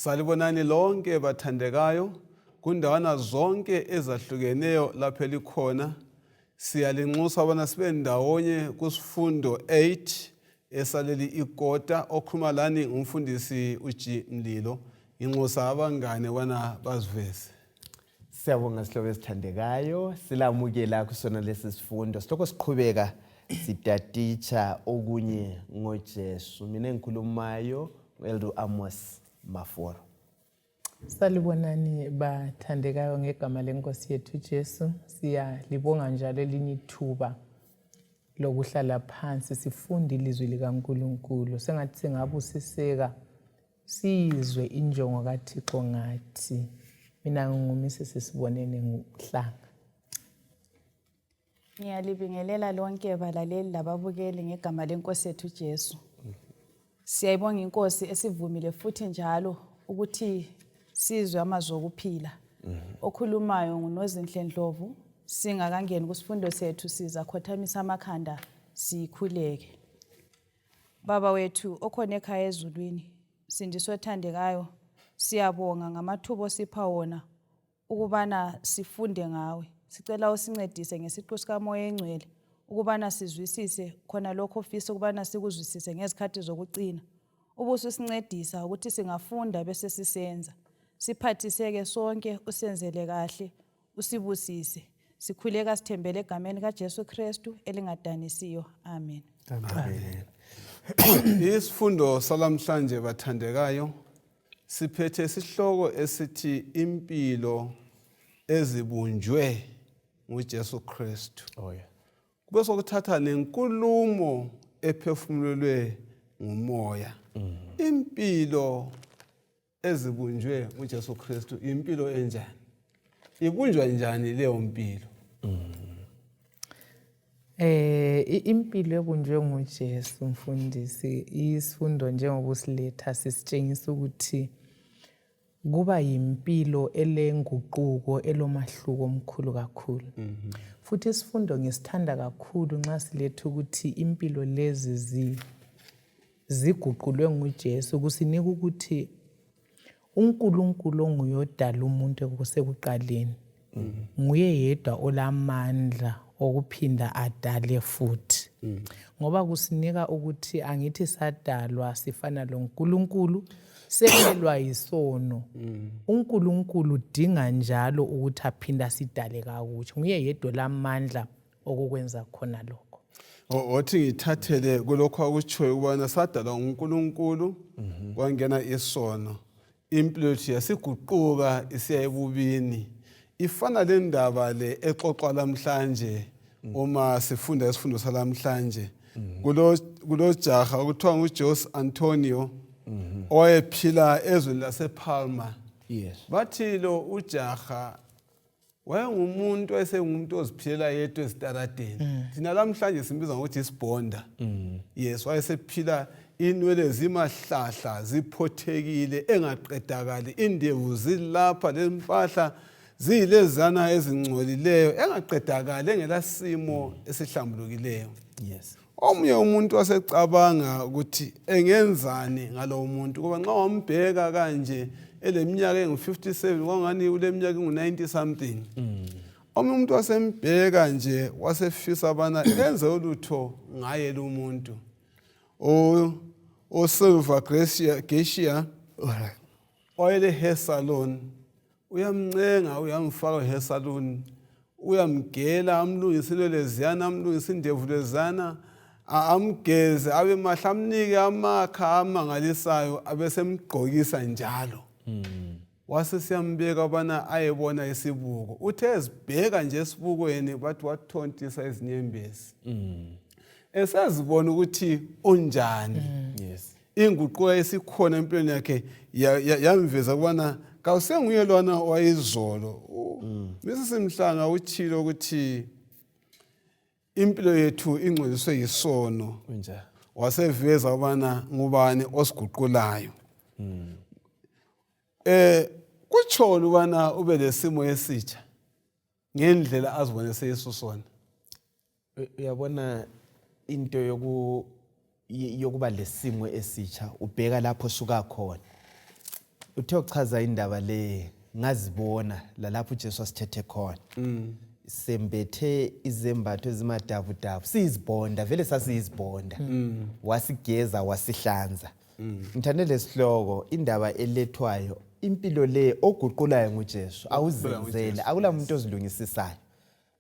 Salibonani lonke bathandekayo kundawana zonke ezahlukeneyo lapho elikhona. Siyalinxusa abana sibe ndawonye kusifundo 8 esaleli ikota okhuluma lani umfundisi uNdebele. Inxusa abangane wana baziveze. Siyabonga sihlobo esithandekayo silamukela kusona lesi sifundo. Siloko siqhubeka sitatitsha okunye ngoJesu. Mina engikhulumayo Elder Amos Maforo. Salibonani bathandekayo ngegama lenkosi yethu Jesu. Siyalibonga njalo elinye ithuba lokuhlala phansi sifunde ilizwi likaNkulunkulu. Sengathi singabusiseka sizwe injongo kaThixo ngathi. Mina ngumisi sisibonene nguhlanga. Ngiyalibingelela lonke balaleli lababukeli ngegama lenkosi yethu Jesu. Siyayibonga inkosi esivumile futhi njalo ukuthi sizwe amazwi okuphila. Okhulumayo nguNozinhle Ndlovu. Singakangeni kusifundo sethu sizakhothamisa amakhanda sikhuleke. Baba wethu okhona ekhaya ezulwini, sindiswe othandekayo, siyabonga ngamathuba osipha wona ukubana sifunde ngawe. Sicela usincedise ngesiqu sikaMoya eNgcwele ukubana sizwisise khona lokho ofisa ukubana sikuzwisise ngezikhathi zokucina. Ubuso usincedisa ukuthi singafunda bese sisenza. Siphathiseke sonke, usenzele kahle, usibusise. Sikhuleka sithembele egameni kaJesu Khristu elingadanisiyo. Amen. Amen. Isifundo salamhlanje bathandekayo siphethe isihloko esithi impilo ezibunjwe nguJesu Khristu. Kube sokuthatha nenkulumo ephefumulelwe ngumoya. Impilo ezibunjwe nguJesu Khristu, impilo enjani? Ibunjwa njani leyo mpilo? Impilo ebunjwe nguJesu mfundisi, isifundo njengoba usiletha sisitshengisa ukuthi kuba yimpilo elenguquko elomahluko omkhulu kakhulu. Futhi isifundo ngisithanda kakhulu nxa siletha ukuthi impilo lezi ziguqulwe nguJesu kusinika ukuthi uNkulunkulu onguye odala umuntu kusekuqaleni nguye yedwa olamandla okuphinda adale futhi. Ngoba kusinika ukuthi angithi sadalwa sifana loNkulunkulu sekelwa yisono. uNkulunkulu udinga njalo ukuthi aphinda sidale kakutsha. Nguye yedwa lamandla okukwenza khona lokho. Othi ngithathele kulokho akutshoyo ukubana sadalwa uNkulunkulu kwangena isono. Impilo yethu yasiguquka isiya ebubini. Ifana le ndaba le exoxwa namhlanje uma sifunda isifundo salamhlanje. Kulo jaha okuthiwa nguJose Antonio owayephila ezweni lasePalma. Bathi lo ujaha wayengumuntu esengumuntu oziphilela yedwa ezitaradeni. Thina lamhlanje simbiza ngokuthi isibhonda. Yes, wayesephila inwele zimahlahla ziphothekile engaqedakali, indevu zilapha lempahla ziyilezana ezingcolileyo engaqedakali engelasimo esihlambulukileyo. Omunye umuntu wasecabanga ukuthi engenzani ngalo muntu kuba nxa wambheka kanje eleminyaka engu57 kwangani uleminyaka engu90 something. Omunye umuntu wasembheka nje wasefisa bana enze ulutho ngaye lo muntu. Silver Gracia oyele hair salon uyamncenga uyamfaka hair salon uyamgela amlungisele leziyana amlungisa indevu lezana amgeze abe mahla amnike amakha amangalisayo abesemgqokisa njalo. Wase siyambeka bana ayebona isibuko uthe ezibheka nje esibukweni bathi wathontisa izinyembezi. Esazibona ukuthi unjani. Inguquko esikhona empilweni yakhe yamveza kubana kawusenguye lona wayizolo. Bese simhlanga uthilo ukuthi impilo yethu ingcoliswe yisono. Waseveza ubana ngubani osiguqulayo. Kutholo ubana ube lesimo esitsha ngendlela azibonese Yesu sona. Uyabona into yokuba lesimo esitsha ubheka lapho suka khona. uthe uchaza indaba le ngazibona lalapho uJesu asithethe khona sembethe izembatho ezimadabudabu sizibonda vele sasizibonda wasigeza wasihlanza ngithande lesihloko indaba elethwayo impilo le oguqulayo nguJesu awuzenzele akula umuntu ozilungisisayo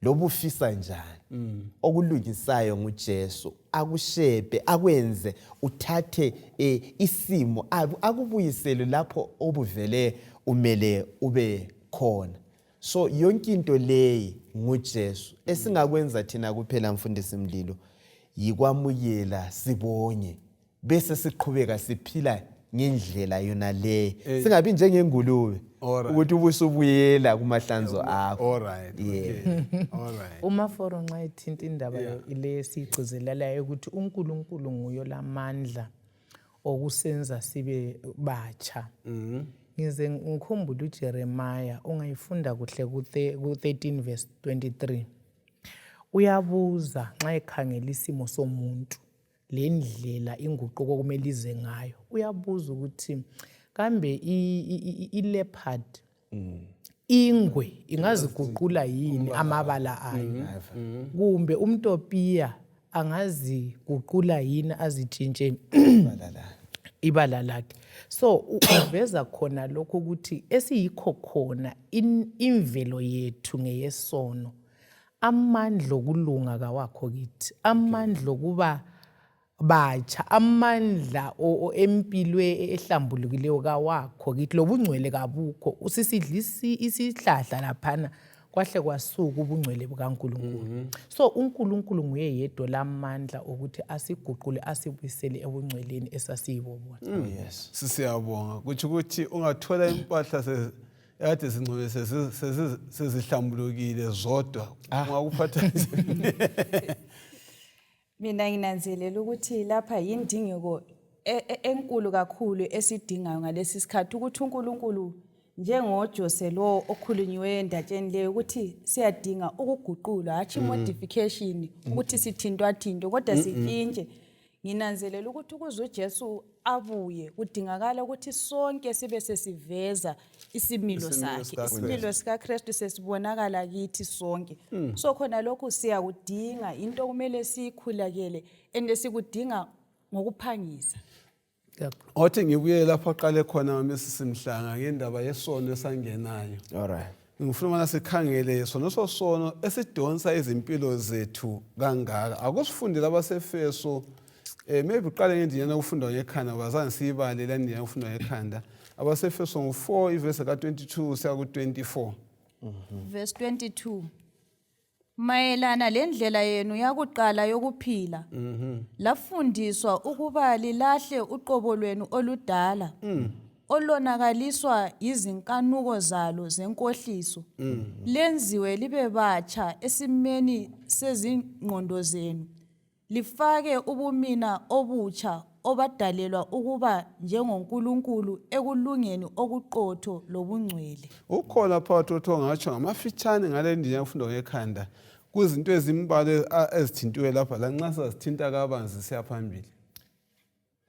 lobu ufisa njani okulungisayo nguJesu akushebe akwenze uthathe isimo akubuyisele lapho obuvele umele ube khona so yonke into leyi nguJesu esingakwenza thina kuphela mfundisi Mlilo yikwamukela sibonye bese siqhubeka siphila ngendlela yona le singabi njengengulube ukuthi ubusubuyela kumahlanzo akho alright alright uma foro nxa ethinta indaba ile sigcizelelayo ukuthi uNkulunkulu nguyo lamandla okusenza sibe batsha ngize ngikhumbula uJeremiah ungayifunda kuhle ku13 verse 23 uyabuza nxa ekhangela isimo somuntu lendlela inguquko kumele ize ngayo uyabuza ukuthi kambe ileopard ingwe ingaziguqula yini amabala ayo kumbe umtopia angaziguqula yini azitshintshe ibala lakhe so uveza khona lokho ukuthi esiyikho khona imvelo yethu ngeyesono amandla okulunga kawakho kithi amandla okuba batsha amandla empilwe ehlambulukileyo kawakho kithi lobungcwele kabukho usisidlisi isihlahla laphana kwahle kwasuka ubungcwele bukaNkulunkulu so uNkulunkulu nguye yedwa lamandla ukuthi asiguqule asibuyisele ebungcweleni esasiyibona yes sisiyabonga kuthi ukuthi ungathola impahla ade singcwele sezihlambulukile zodwa ungakuphatha mina nginanzelela ukuthi lapha yindingeko enkulu kakhulu esidingayo ngalesi sikhathi ukuthi uNkulunkulu njengoJose lo okhulunyiwe endatsheni leyo ukuthi siyadinga ukuguqulwa hathi modification ukuthi sithintwa kodwa sitshintshe nginanzelela ukuthi ukuze uJesu abuye kudingakala ukuthi sonke sibe sesiveza isimilo sakhe isimilo sikaKhristu sesibonakala kithi sonke so khona lokho siyakudinga into kumele sikhulakele endesikudinga ngokuphangisa othi ngibuye lapha aqale khona mesisimhlanga ngendaba yesono esangenayo alright ngifuna mana sikhangele sono esidonsa izimpilo zethu kangaka akusifundile abasefeso maybe uqale ngendiyana ukufunda ngekhanda bazange siyibale la ndiyana ukufunda ngekhanda abasefeso ngo4 ivesi ka22 siya ku24 verse 22 mayelana lendlela yenu yakuqala yokuphila lafundiswa ukuba lilahle uqobo lwenu oludala olonakaliswa izinkanuko zalo zenkohliso lenziwe libe batsha esimeni sezingqondo zenu lifake ubumina obutsha obadalelwa ukuba njengoNkulunkulu ekulungeni okuqotho lobungcwele ukhona phakathi otho ngatsho ngamafitshane ngale ndiya ukufunda ngekhanda kuzinto ezimbalo ezithintiwe lapha lanxa sazithinta kabanzi siyaphambili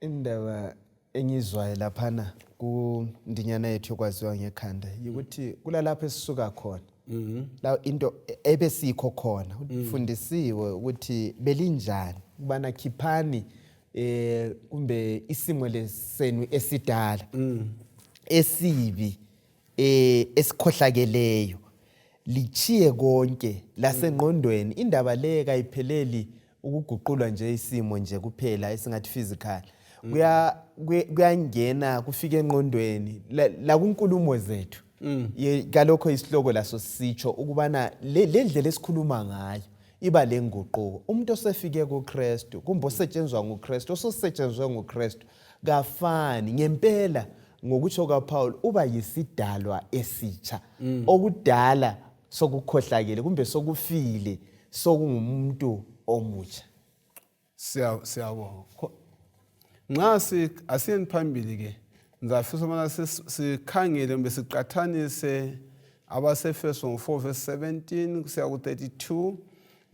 indaba engizwayo laphana kundinyana yethu yokwaziwa ngekhanda ukuthi kulalapho esisuka khona la into ebesikho khona ufundisiwe ukuthi belinjani kubana khiphani kumbe isimo lesenu esidala esibi esikhohlakeleyo lichiye konke lasengqondweni indaba le kayipheleli ukuguqulwa nje isimo nje kuphela esingathi physical kuyangena kufika engqondweni la kunkulumo zethu kalokho isihloko laso sisitsho ukubana le ndlela esikhuluma ngayo iba lenguquko umuntu osefike kuKhristu kumbe osetshenzwa nguKhristu ososetshenzwe nguKhristu kafani ngempela ngokutsho kaPaul uba yisidalwa esitsha okudala sokukhohlakele kumbe sokufile sokungumuntu omutsha siyabonga nxa asiyeni phambili ke ngizafisa mana sikhangele besiqathanise abasefeso 4 verse 17 kusiya ku32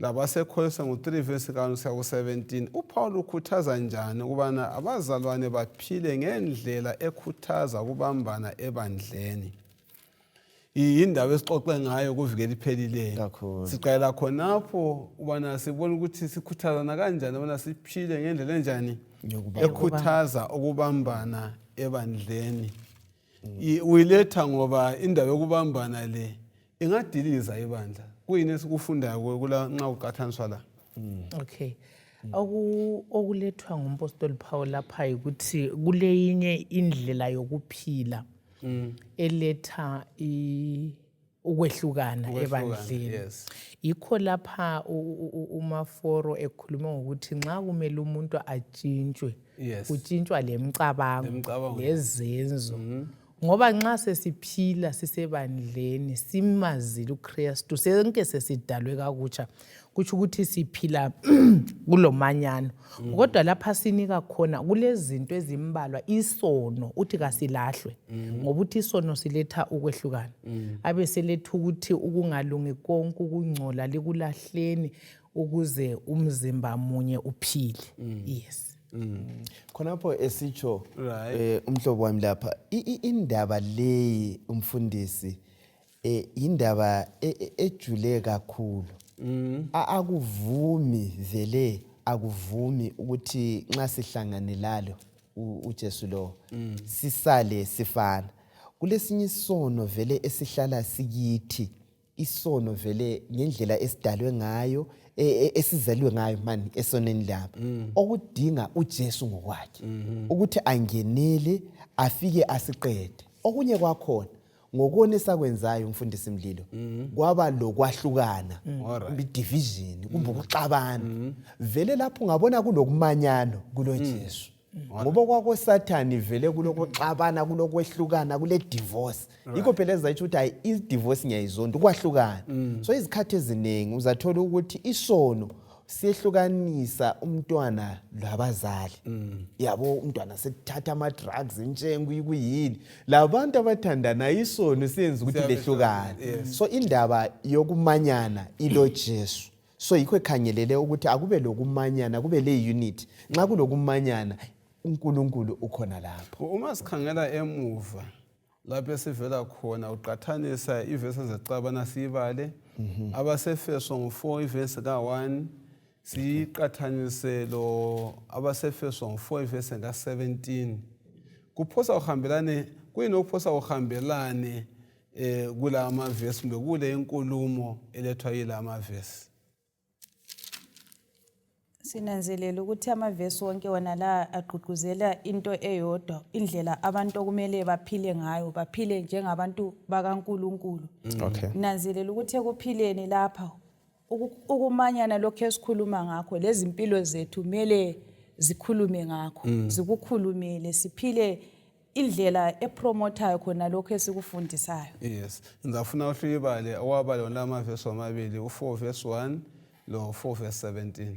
labasekholisa ngo-3 verse 1-17 uPaul ukhuthaza njani ukubana abazalwane baphile ngendlela ekhuthaza ukubambana ebandleni. Indaba esixoxe ngayo kuvikela iphelileyo. Kakhulu. Siqala khonapho ubana sibona ukuthi sikhuthazana kanjani ubana siphile ngendlela enjani ekhuthaza ukubambana ebandleni. Uyiletha ngoba indaba yokubambana le ingadiliza ibandla. Kuyini esikufundayo kula nxa uqathaniswa la? Okay. Okulethwa ngumpostoli Paul lapha ukuthi kuleyinye indlela yokuphila eletha ukwehlukana ebandleni. Yes. Yikho lapha umaforo ekhuluma ngokuthi nxa kumele umuntu atshintshwe, Yes. kutshintshwa lemicabango Lemicabango. lezenzo. Ngoba nxa sesiphila sisebandleni simazile uKhristu sonke sesidalwe kakutsha kutsho ukuthi siphila kulomanyano. Kodwa lapha sinika khona kulezinto ezimbalwa isono uthi kasilahlwe ngoba uthi isono siletha ukwehlukana. Abe seletha ukuthi ukungalungi konke ukungcola likulahleni ukuze umzimba munye uphile. Yes. Khonapho esitsho Right. umhlobo wami lapha indaba leyi umfundisi indaba ejule kakhulu. Akuvumi vele akuvumi ukuthi nxa sihlangane lalo uJesu lo sisale sifana. Kulesinye isono vele esihlala sikithi, isono vele ngendlela esidalwe ngayo esizalwe ngayo mani esoneni lapha okudinga uJesu ngokwakhe ukuthi angenele afike asiqede. Okunye kwakhona ngokone sakwenzayo umfundisi Mlilo kwaba lokwahlukana division kumbe ukuxabana vele lapho ungabona kulokumanyano kulo Jesu ngoba kwako Sathani vele kulokuxabana kulokwehlukana kule divorce. Yikho phela ezayithi ukuthi hayi i-divorce ngiyayizonda ukwahlukana. So izikhathi eziningi uzathola ukuthi isono siyehlukanisa umntwana labazali. Yabo umntwana sethatha ama drugs njengo kuyini labantu abathandana isono siyenza ukuthi lehlukane. So indaba yokumanyana ilo Jesu. So yikho ekhangelele ukuthi akube lokumanyana kube le unity. Nxa kulokumanyana uNkulunkulu ukhona lapho. Uma sikhangela emuva lapho esivela khona uqathanisa ivesi ezecabana sibale abasefeso ngo-4 ivesi ka-1 siqathanise lo abasefeso ngo-4 ivesi ka-17 kuphosa uhambelane kuyini okuphosa uhambelane kula amavesi kumbe kule inkulumo elethwa yila amavesi? Sinanzelela ukuthi amavesi wonke wona la agqugquzela into eyodwa, indlela abantu okumele baphile ngayo, baphile njengabantu bakaNkulunkulu. Okay. Nanzelela ukuthi ekuphileni lapha ukumanyana lokho esikhuluma ngakho lezi impilo zethu kumele zikhulume ngakho, zikukhulumele siphile indlela epromotayo khona lokho esikufundisayo. Yes. Ngizafuna uhlibale awabale la amavesi amabili u4 verse 1 lo 4 verse 17.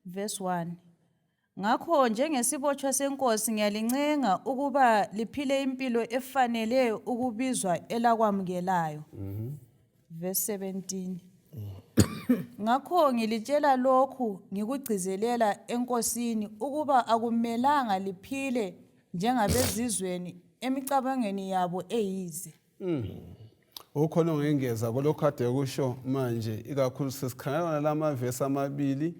Verse 1. Ngakho njengesibotshwa senkosi ngiyalincenga ukuba liphile impilo efanele ukubizwa elakwamukelayo. Verse 17. Ngakho ngilitshela lokhu ngikugcizelela enkosini ukuba akumelanga liphile njengabezizweni emicabangweni yabo eyize. Ukhona ongengeza kolokho kade kusho manje ikakhulu sesikhangela lama verse amabili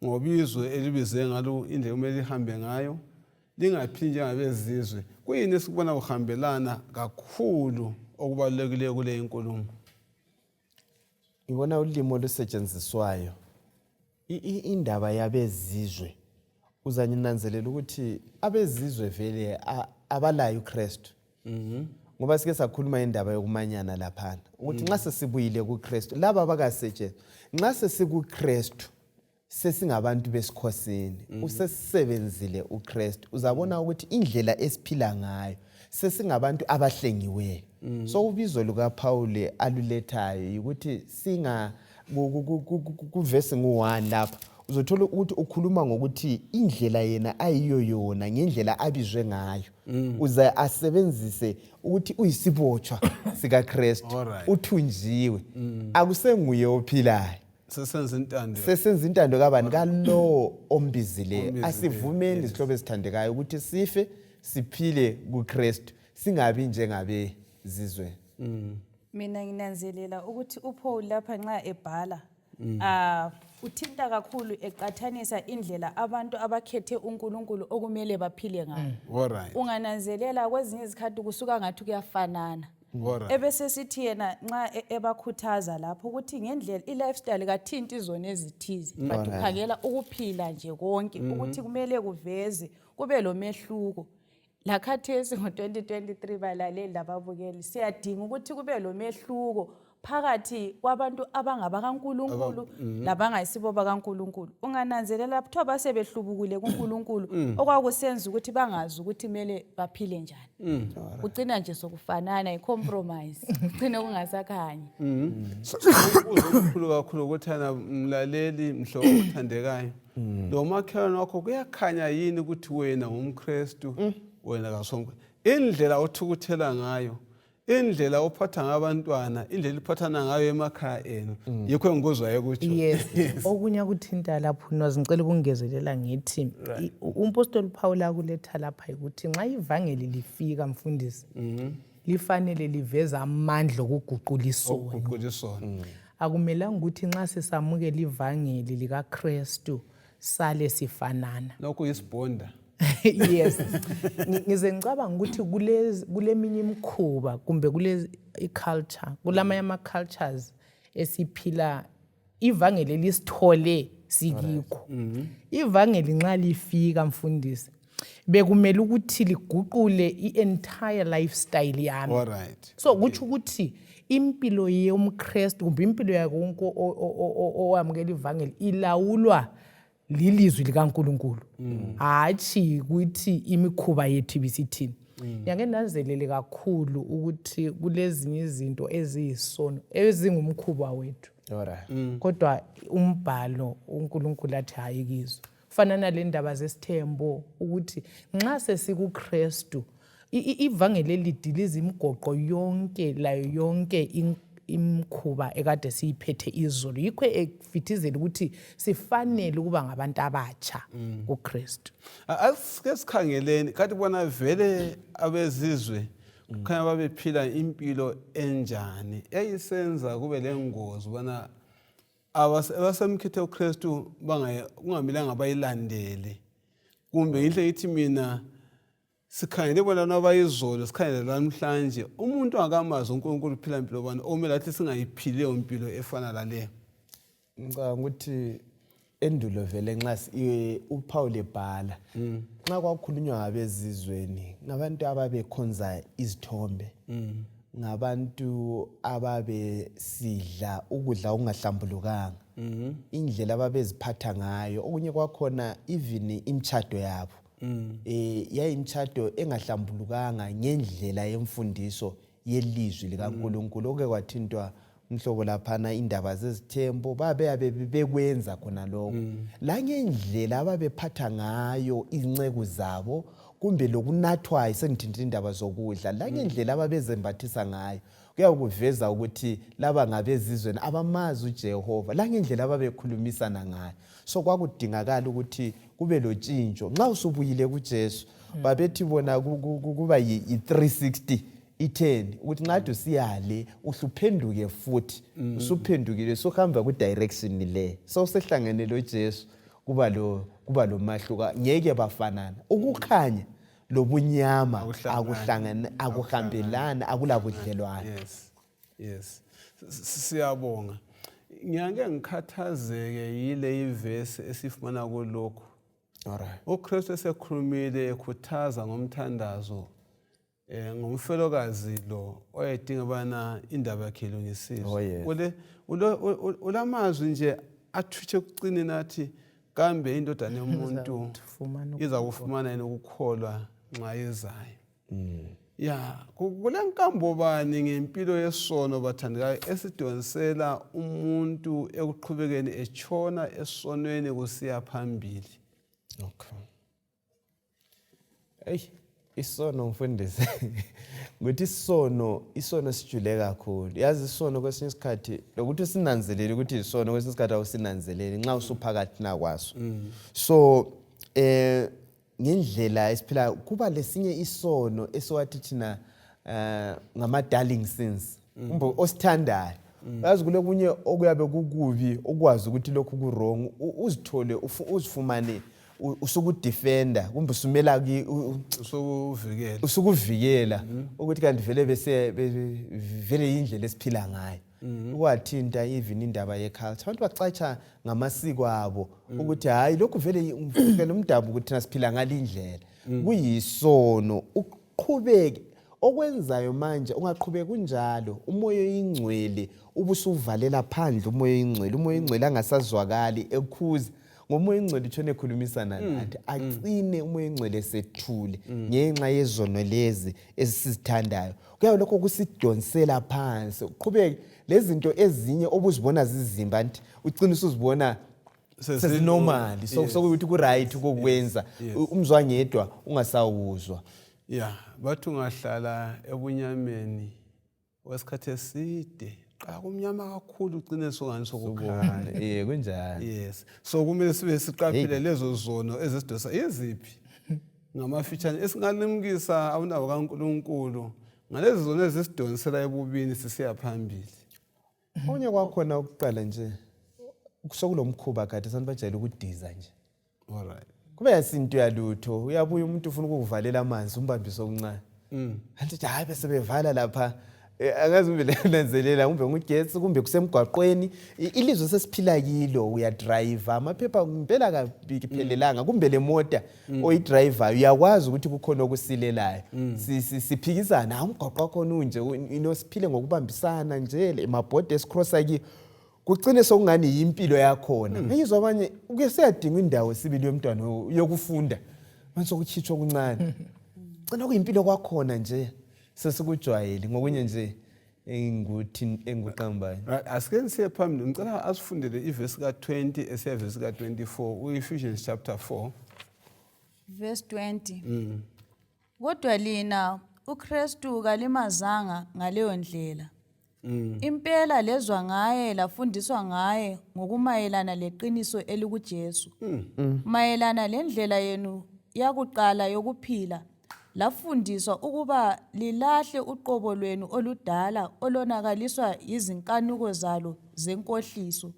ngobizwe elibize ngalo indlela kumele lihambe ngayo lingaphili njengabezizwe. Kuyini esikubona kuhambelana kakhulu okubalulekile kule inkulumo? Ngibona ulimo olusetshenziswayo indaba yabezizwe uzanyanzelela ukuthi abezizwe vele abalayo uKhristu. Ngoba sike sakhuluma indaba yokumanyana lapha ukuthi nxa sesibuyile kuKhristu laba abakasetshenziswa nxa sesikuKhristu sesingabantu besikhosini usesebenzile uKhristu uzabona ukuthi indlela esiphila ngayo sesingabantu abahlengiweyo. So ubizo luka Paul alulethayo ukuthi singa kuvesi ngu1 lapha uzothola ukuthi ukhuluma ngokuthi indlela yena ayiyo yona ngendlela abizwe ngayo uza asebenzise ukuthi uyisibotshwa sika Khristu uthunjiwe akusenguye ophilayo sesenza intando kabani kalo ombizileyo. Asivumeni izihlobo ezithandekayo ukuthi sife siphile kuKristu singabi njengabe zizwe. Mina nginanzelela ukuthi uPaul lapha nxa ebhala uthinta kakhulu eqathanisa indlela abantu abakhethe uNkulunkulu okumele baphile ngayo. Ungananzelela kwezinye izikhathi kusuka ngathi kuyafanana. Ebese sithi yena nxa ebakhuthaza lapho ukuthi ngendlela i-lifestyle kathinti izona ezithize but ukhangela ukuphila nje konke ukuthi kumele kuveze kube lo mehluko. Lakhathesi ngo-2023 balaleli lababukeli siyadinga ukuthi kube lo mehluko phakathi kwabantu abangabakaNkulunkulu labangayisibo bakaNkulunkulu. Ungananzelela lapho basebehlubukule kuNkulunkulu okwakusenza ukuthi bangazi ukuthi kumele baphile njani. Ugcina nje sokufanana i-compromise. Ugcina kungasakhanyi. Ukukhulu kakhulu ukuthi ana mlaleli mhlobo othandekayo. Lo makhelwane wakho kuyakhanya yini ukuthi wena ngumKristu wena kasonke. Indlela othukuthela ngayo, indlela ophatha ngabantwana, indlela iphathana ngayo emakhaya enu. Yikho engikuzwayo ukuthi yes. Okunye kuthinta lapho ngicela ukungezelela ngithi umpostoli Paul akuletha lapha ukuthi nxa ivangeli lifika mfundisi lifanele liveza amandla okuguqula isono. Akumelanga ukuthi nxa sesamukela ivangeli likaKristu sale sifanana. Lokho isibonda. Yes. Ngize ngicabanga ukuthi kuleminye imikhuba kumbe kule culture, kulamanye ama cultures esiphila ivangeli lisithole sikikho. Ivangeli nxa lifika mfundisi bekumele ukuthi liguqule i-entire lifestyle yami. So kuthi ukuthi impilo yomKristu kumbe impilo yakho wonke owamukela ivangeli ilawulwa lilizwi likaNkulunkulu. Hathi ukuthi imikhuba yethu bisithini. Ngiyake nanzelele kakhulu ukuthi kulezinye izinto eziyisono ezingumkhuba wethu. Kodwa umbhalo uNkulunkulu athi hayi kizo. Fana nalendaba zesithembo ukuthi nxa sesikuKristu ivangeli lidiliza imigoqo yonke layo yonke imkhuba ekade siyiphethe izolo. Yikho efithizela ukuthi sifanele ukuba ngabantu abatsha kuKristu. Asike sikhangeleni kathi bona vele abezizwe kukhanya babephila impilo enjani eyisenza kube lengozi bona abasemkhethe uKristu kungamilanga bayilandele. Kumbe inhle ithi mina sikhangele bona nabayizolo sikhangele namhlanje umuntu akamazi uNkulunkulu uphila impilo bani omela athi singayiphile impilo efana lale. Ngicabanga ukuthi endulo vele nxa uPaul ebhala nxa kwakhulunywa ngabezizweni ngabantu ababekhonza izithombe, ngabantu ababesidla ukudla okungahlambulukanga, indlela ababeziphatha ngayo, okunye kwakhona even imtshado yabo yayimtshado engahlambulukanga ngendlela yemfundiso yelizwi likaNkulunkulu. Oke kwathintwa umhlobo laphana indaba zezithembo babe bekwenza khona lokho. La ngendlela ababephatha ngayo inceku zabo kumbe lokunathwayo sengithinta indaba zokudla, la ngendlela ababezembathisa ngayo kuyakuveza ukuthi laba ngabezizweni abamazi uJehova, la ngendlela ababekhulumisana ngayo. So kwakudingakala ukuthi kube lotshintsho. Nxa usubuyile kuJesu babethi bona kuba yi360 i10 ukuthi ngathi usiyale uhluphenduke futhi usuphendukile sohamba ku direction le. So sehlangene loJesu kuba lo mahluka ngeke bafanana. Ukukhanya lobunyama akuhambelana akulabudlelwane. Yes. Siyabonga. Ngiyake ngikhathazeke yile ivesi esifumana kulokho. uKristu esekhulumile ekhuthaza ngomthandazo ngomfelokazi lo oyedinga bana indaba yakhe ilungisizwe. Ulamazwi nje athutshe kucine nathi kambe indodana yomuntu iza kufumana yini ukukholwa nxa yezayo. Kulenkambo bani ngempilo yesono bathandekayo esidonsela umuntu ekuqhubekeni etshona esonweni kusiya phambili. Isono mfundisi. Ngokuthi isono sijule kakhulu. Yazi isono kwesinye isikhathi lokuthi sinanzelele ukuthi isono kwesinye isikhathi awusinanzeleli nxa usuphakathi nakwaso. So ngendlela esiphila kuba lesinye isono esiwathi thina ngama darling sins. Umbo osithandayo. Yazi kulokunye okuyabe kukubi okwazi ukuthi lokhu ku wrong uzithole uzifumane usukudefender kumbe usumela usukuvikela ukuthi kanti vele bese vele indlela esiphila ngayo ukwathinta even indaba yeculture abantu bacatsha ngamasiko abo ukuthi hayi lokhu vele umfukela umdabu ukuthi thina siphila ngalindlela kuyisono uqhubeke okwenzayo manje ungaqhubeka kunjalo umoya oyingcwele ubusuvalela phandle umoya oyingcwele angasazwakali ekhuza ngomoya ingcwele ithone ekhulumisana nathi agcine umoya ingcwele sethule ngenxa yezono lezi esizithandayo kuyabe lokho kusidonsela phansi uqhubeke lezi zinto ezinye obuzibona zizimba nti ucina usuzibona sezinormal sokuthi ku right ukwenza umzwangedwa ungasawuzwa bathi ungahlala ebunyameni wesikhathi eside xa kumnyama kakhulu ugcine songani sokukhanya kunjalo yes so kumele sibe siqaphele lezo zono ezidosa iziphi ngamafitshane esingalimukisa awunabo kaNkuluNkulu ngalezi zono ezisidonsela ebubini sisiya phambili onye kwakhona ukuqala nje kusokulomkhuba kade sanibajayela ukudiza nje alright kube yasinto yalutho uyabuya umuntu ufuna ukuvalela amanzi umbambise okuncane anti hayi bese bevala lapha angazi uvele lenzelela kumbe ngugetsi kumbe kusemgwaqweni ilizwe sesiphila kilo uya driver amaphepha ngempela kabikiphelelanga kumbe le mota oyidriver uyakwazi ukuthi kukhona okusilelayo siphikisana umgwaqo khona unje inosiphile ngokubambisana nje emabhodi esicrossa ki kucine sokungani yimpilo yakhona ngizwa abanye ukuyeseyadinga indawo sibili yomntwana yokufunda manje sokuchithwa kuncane cina kuyimpilo kwakhona nje sesikujwayele ngokunye nje enguqambayo asike siye phambili ngicela asifundele iverse ka20 esiya verse ka24 Ephesians chapter 4 verse 20 kodwa lina uKhristu kalimazanga ngaleyo ndlela impela lezwa ngaye lafundiswa ngaye ngokumayelana leqiniso elikuJesu mayelana lendlela yenu yakuqala yokuphila lafundiswa ukuba lilahle uqobo lwenu oludala olonakaliswa izinkanuko zalo zenkohliso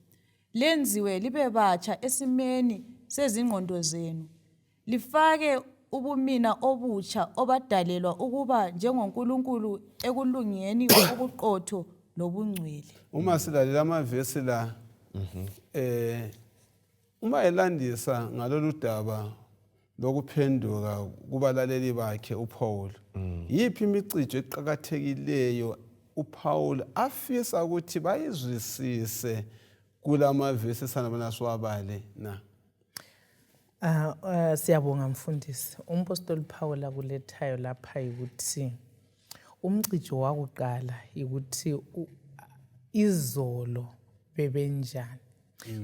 lenziwe libe batsha esimeni sezingqondo zenu lifake ubumina obutsha obadalelwa ukuba njengoNkulunkulu ekulungeni okuqotho lobungcwele uma silalela amavesi la uma elandisa ngalolu daba lokuphenduka kubalaleli bakhe uPaul yipi imicijo eqhakathekileyo uPaul afisa ukuthi bayizwisise kulamavesi sanabana siwabale na siyabonga mfundisi umpostoli Paul akulethayo lapha ukuthi umcijo wakuqala ukuthi izolo bebenjani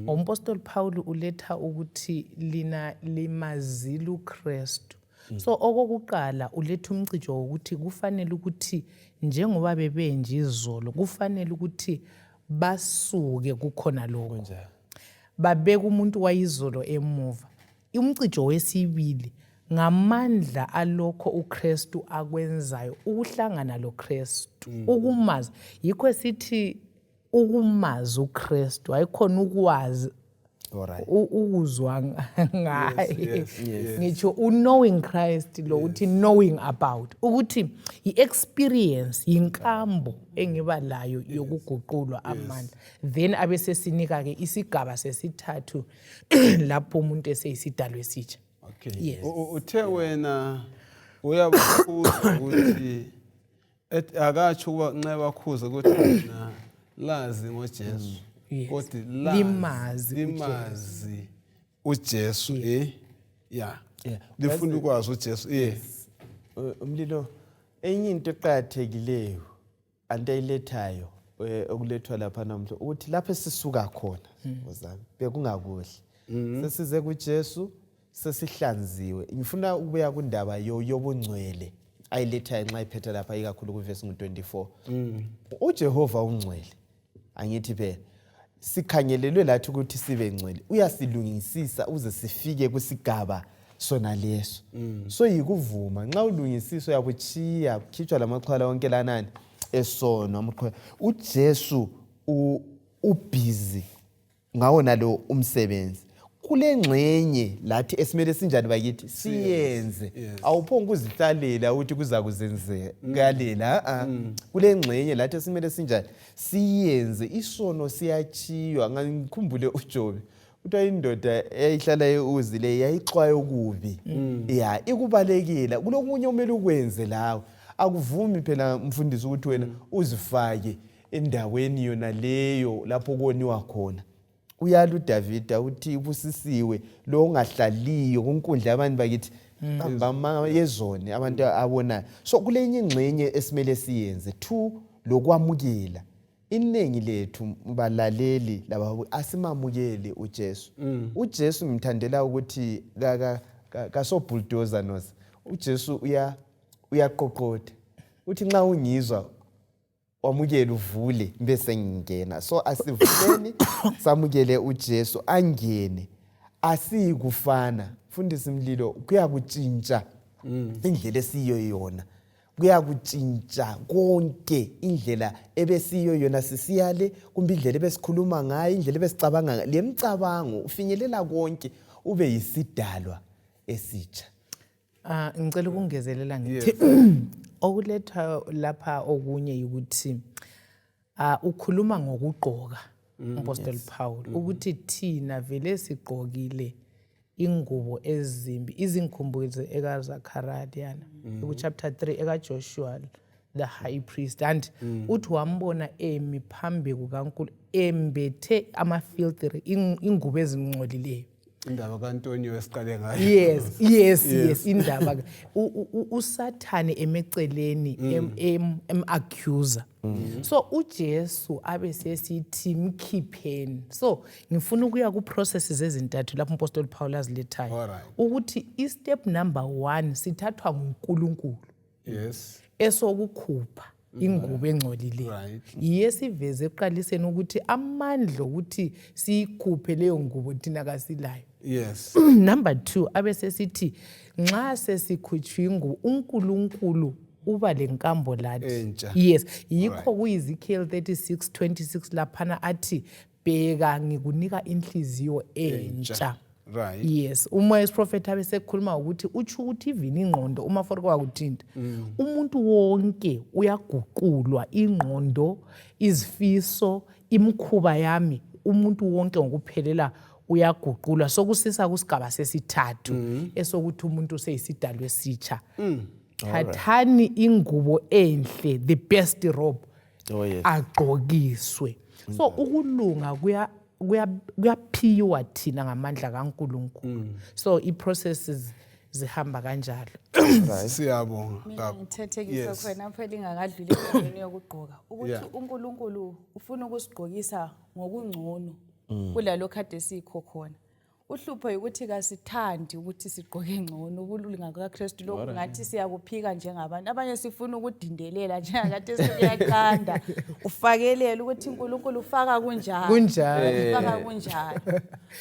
umpostoli Paul uletha ukuthi lina limazila uKhristu so okokuqala uletha umcijo ukuthi kufanele ukuthi njengoba bebenje izolo kufanele ukuthi basuke kukhona lokho babeka umuntu wayizolo emuva umcijo wesibili ngamandla alokho uKhristu akwenzayo ukuhlangana loKhristu ukumazi yikho sithi ukumazi uKhristu ayikhona ukwazi ukuzwa ngaye ngitsho knowing Christ lo uthi knowing about ukuthi iexperience inkambo engiba layo yokuguqulwa amandla then abesesinika ke isigaba sesithathu lapho umuntu eseyisidalwe esitsha okay uthe wena uyabukhuza ukuthi akatsho kuba nxeba khuza ukuthi na lazi ngoJesu kodwa limazi uJesu lifuna ukwazi uJesu umlilo enye into eqhathekileyo antayilethayo okulethwa lapha namhla ukuthi lapho sisuka khona ozami bekungakuhle sesize kuJesu sesihlanziwe. Ngifuna ukubuya kundaba yobungcwele ayiletha nxa iphethe lapha ikakhulu kuverse 24. uJehova ungcwele angithi phela sikhangelelwe lathi ukuthi sibe ngcwele uyasilungisisa uze sifike kusigaba sona leso. So yikuvuma nxa ulungisisa uyabuchiya khitshwa lamaxhwala wonke lanani esono amaqhwa. uJesu ubusy ngawo nalo umsebenzi. Kule ngxenye lathi esimele sinjani bakithi siyenze. Awuphonga uzihlalela ukuthi kuza kuzenzekalela. Kule ngxenye lathi esimele sinjani siyenze. Isono siyachiywa. Ngikhumbule uJobe uthiwa indoda eyayihlala euzile yayixwaye ukubi. Ikubalekela kulokunye omele ukwenze lawo. Akuvumi phela mfundisi ukuthi wena uzifake endaweni yona leyo lapho koniwa khona. Uyala uDavida uthi ubusisiwe lo ongahlaliyo kunkundla abantu bakithi bama yezone abantu abona. So kulenye ingxenye esimele siyenze 2 lokwamukela. Iningi lethu balaleli laba asimamukele uJesu. uJesu ngimthandela ukuthi kaso bulldozer nos. uJesu uyaqoqotha. Uthi nxa ungizwa wamukele uvule bese ngingena. So asivuleni samukele uJesu angene. Asikufana fundisa imlilo kuyakutshintsha indlela esiyo yona. Kuyakutshintsha konke indlela ebesiyo yona sisiyale kumbe indlela ebesikhuluma ngayo indlela ebesicabanga ngayo. Lemcabango ufinyelela konke ube yisidalwa esitsha. Ngicela ukungezelela ngithi okuletha lapha okunye ukuthi ukhuluma ngokugqoka uMaster Paul ukuthi thina vele sigqokile ingubo ezimbi izinkhumbuzo ekaZakariyana chapter 3 ekaJoshua the high priest and uthi wambona emi phambi kukaNkulunkulu embethe amafilteri ingubo ezingcolileyo. Indaba kaNtoni wesiqale ngayo. Yes indaba uSathane emeceleni accuser. So uJesu abe sesithi mkhipheni. So ngifuna ukuya ku processes ezintathu lapho uMaster Paul azilethayo ukuthi step number 1 sithathwa nguNkulunkulu. Yes. Esokukhupha ingubo engcolile. Yesiveze eqaliseni ukuthi amandla ukuthi sikhuphe leyo ngubo thina kasilayo. Yes. Number 2 abese sithi nxa sesikhutshwa ingubo uNkulunkulu uba lenkambo lathi. Yes, yikho kuEzekiel 36:26 laphana athi bheka ngikunika inhliziyo entsha. Right. Yes, uma isiprofeti abesekhuluma ukuthi uthi ukuthi even ingqondo uma for kwakuthinta umuntu wonke uyaguqulwa ingqondo izifiso imkhuba yami umuntu wonke ngokuphelela uyaguqulwa sokusisa kusigaba sesithathu esokuthi umuntu seyisidalwe esitsha. Thathani ingubo enhle the best robe agqokiswe. So ukulunga kuyaphiwa thina ngamandla kaNkulunkulu. So iprocesses zihamba kanjalo. Siyabonga. Mina ngithethekisa khona phela ingakadluli endabeni yokugqoka ukuthi uNkulunkulu ufuna ukusigqokisa ngokungcono kulalo kade sikho khona. Uhlupho ukuthi kasithandi ukuthi sigqoke ngcono ubulunga kaKristu lokhu ngathi siyakuphika njengabantu abanye sifuna ukudindelela njengakade siyaqanda ufakelela ukuthi uNkulunkulu ufaka kunjani ufaka kunjani.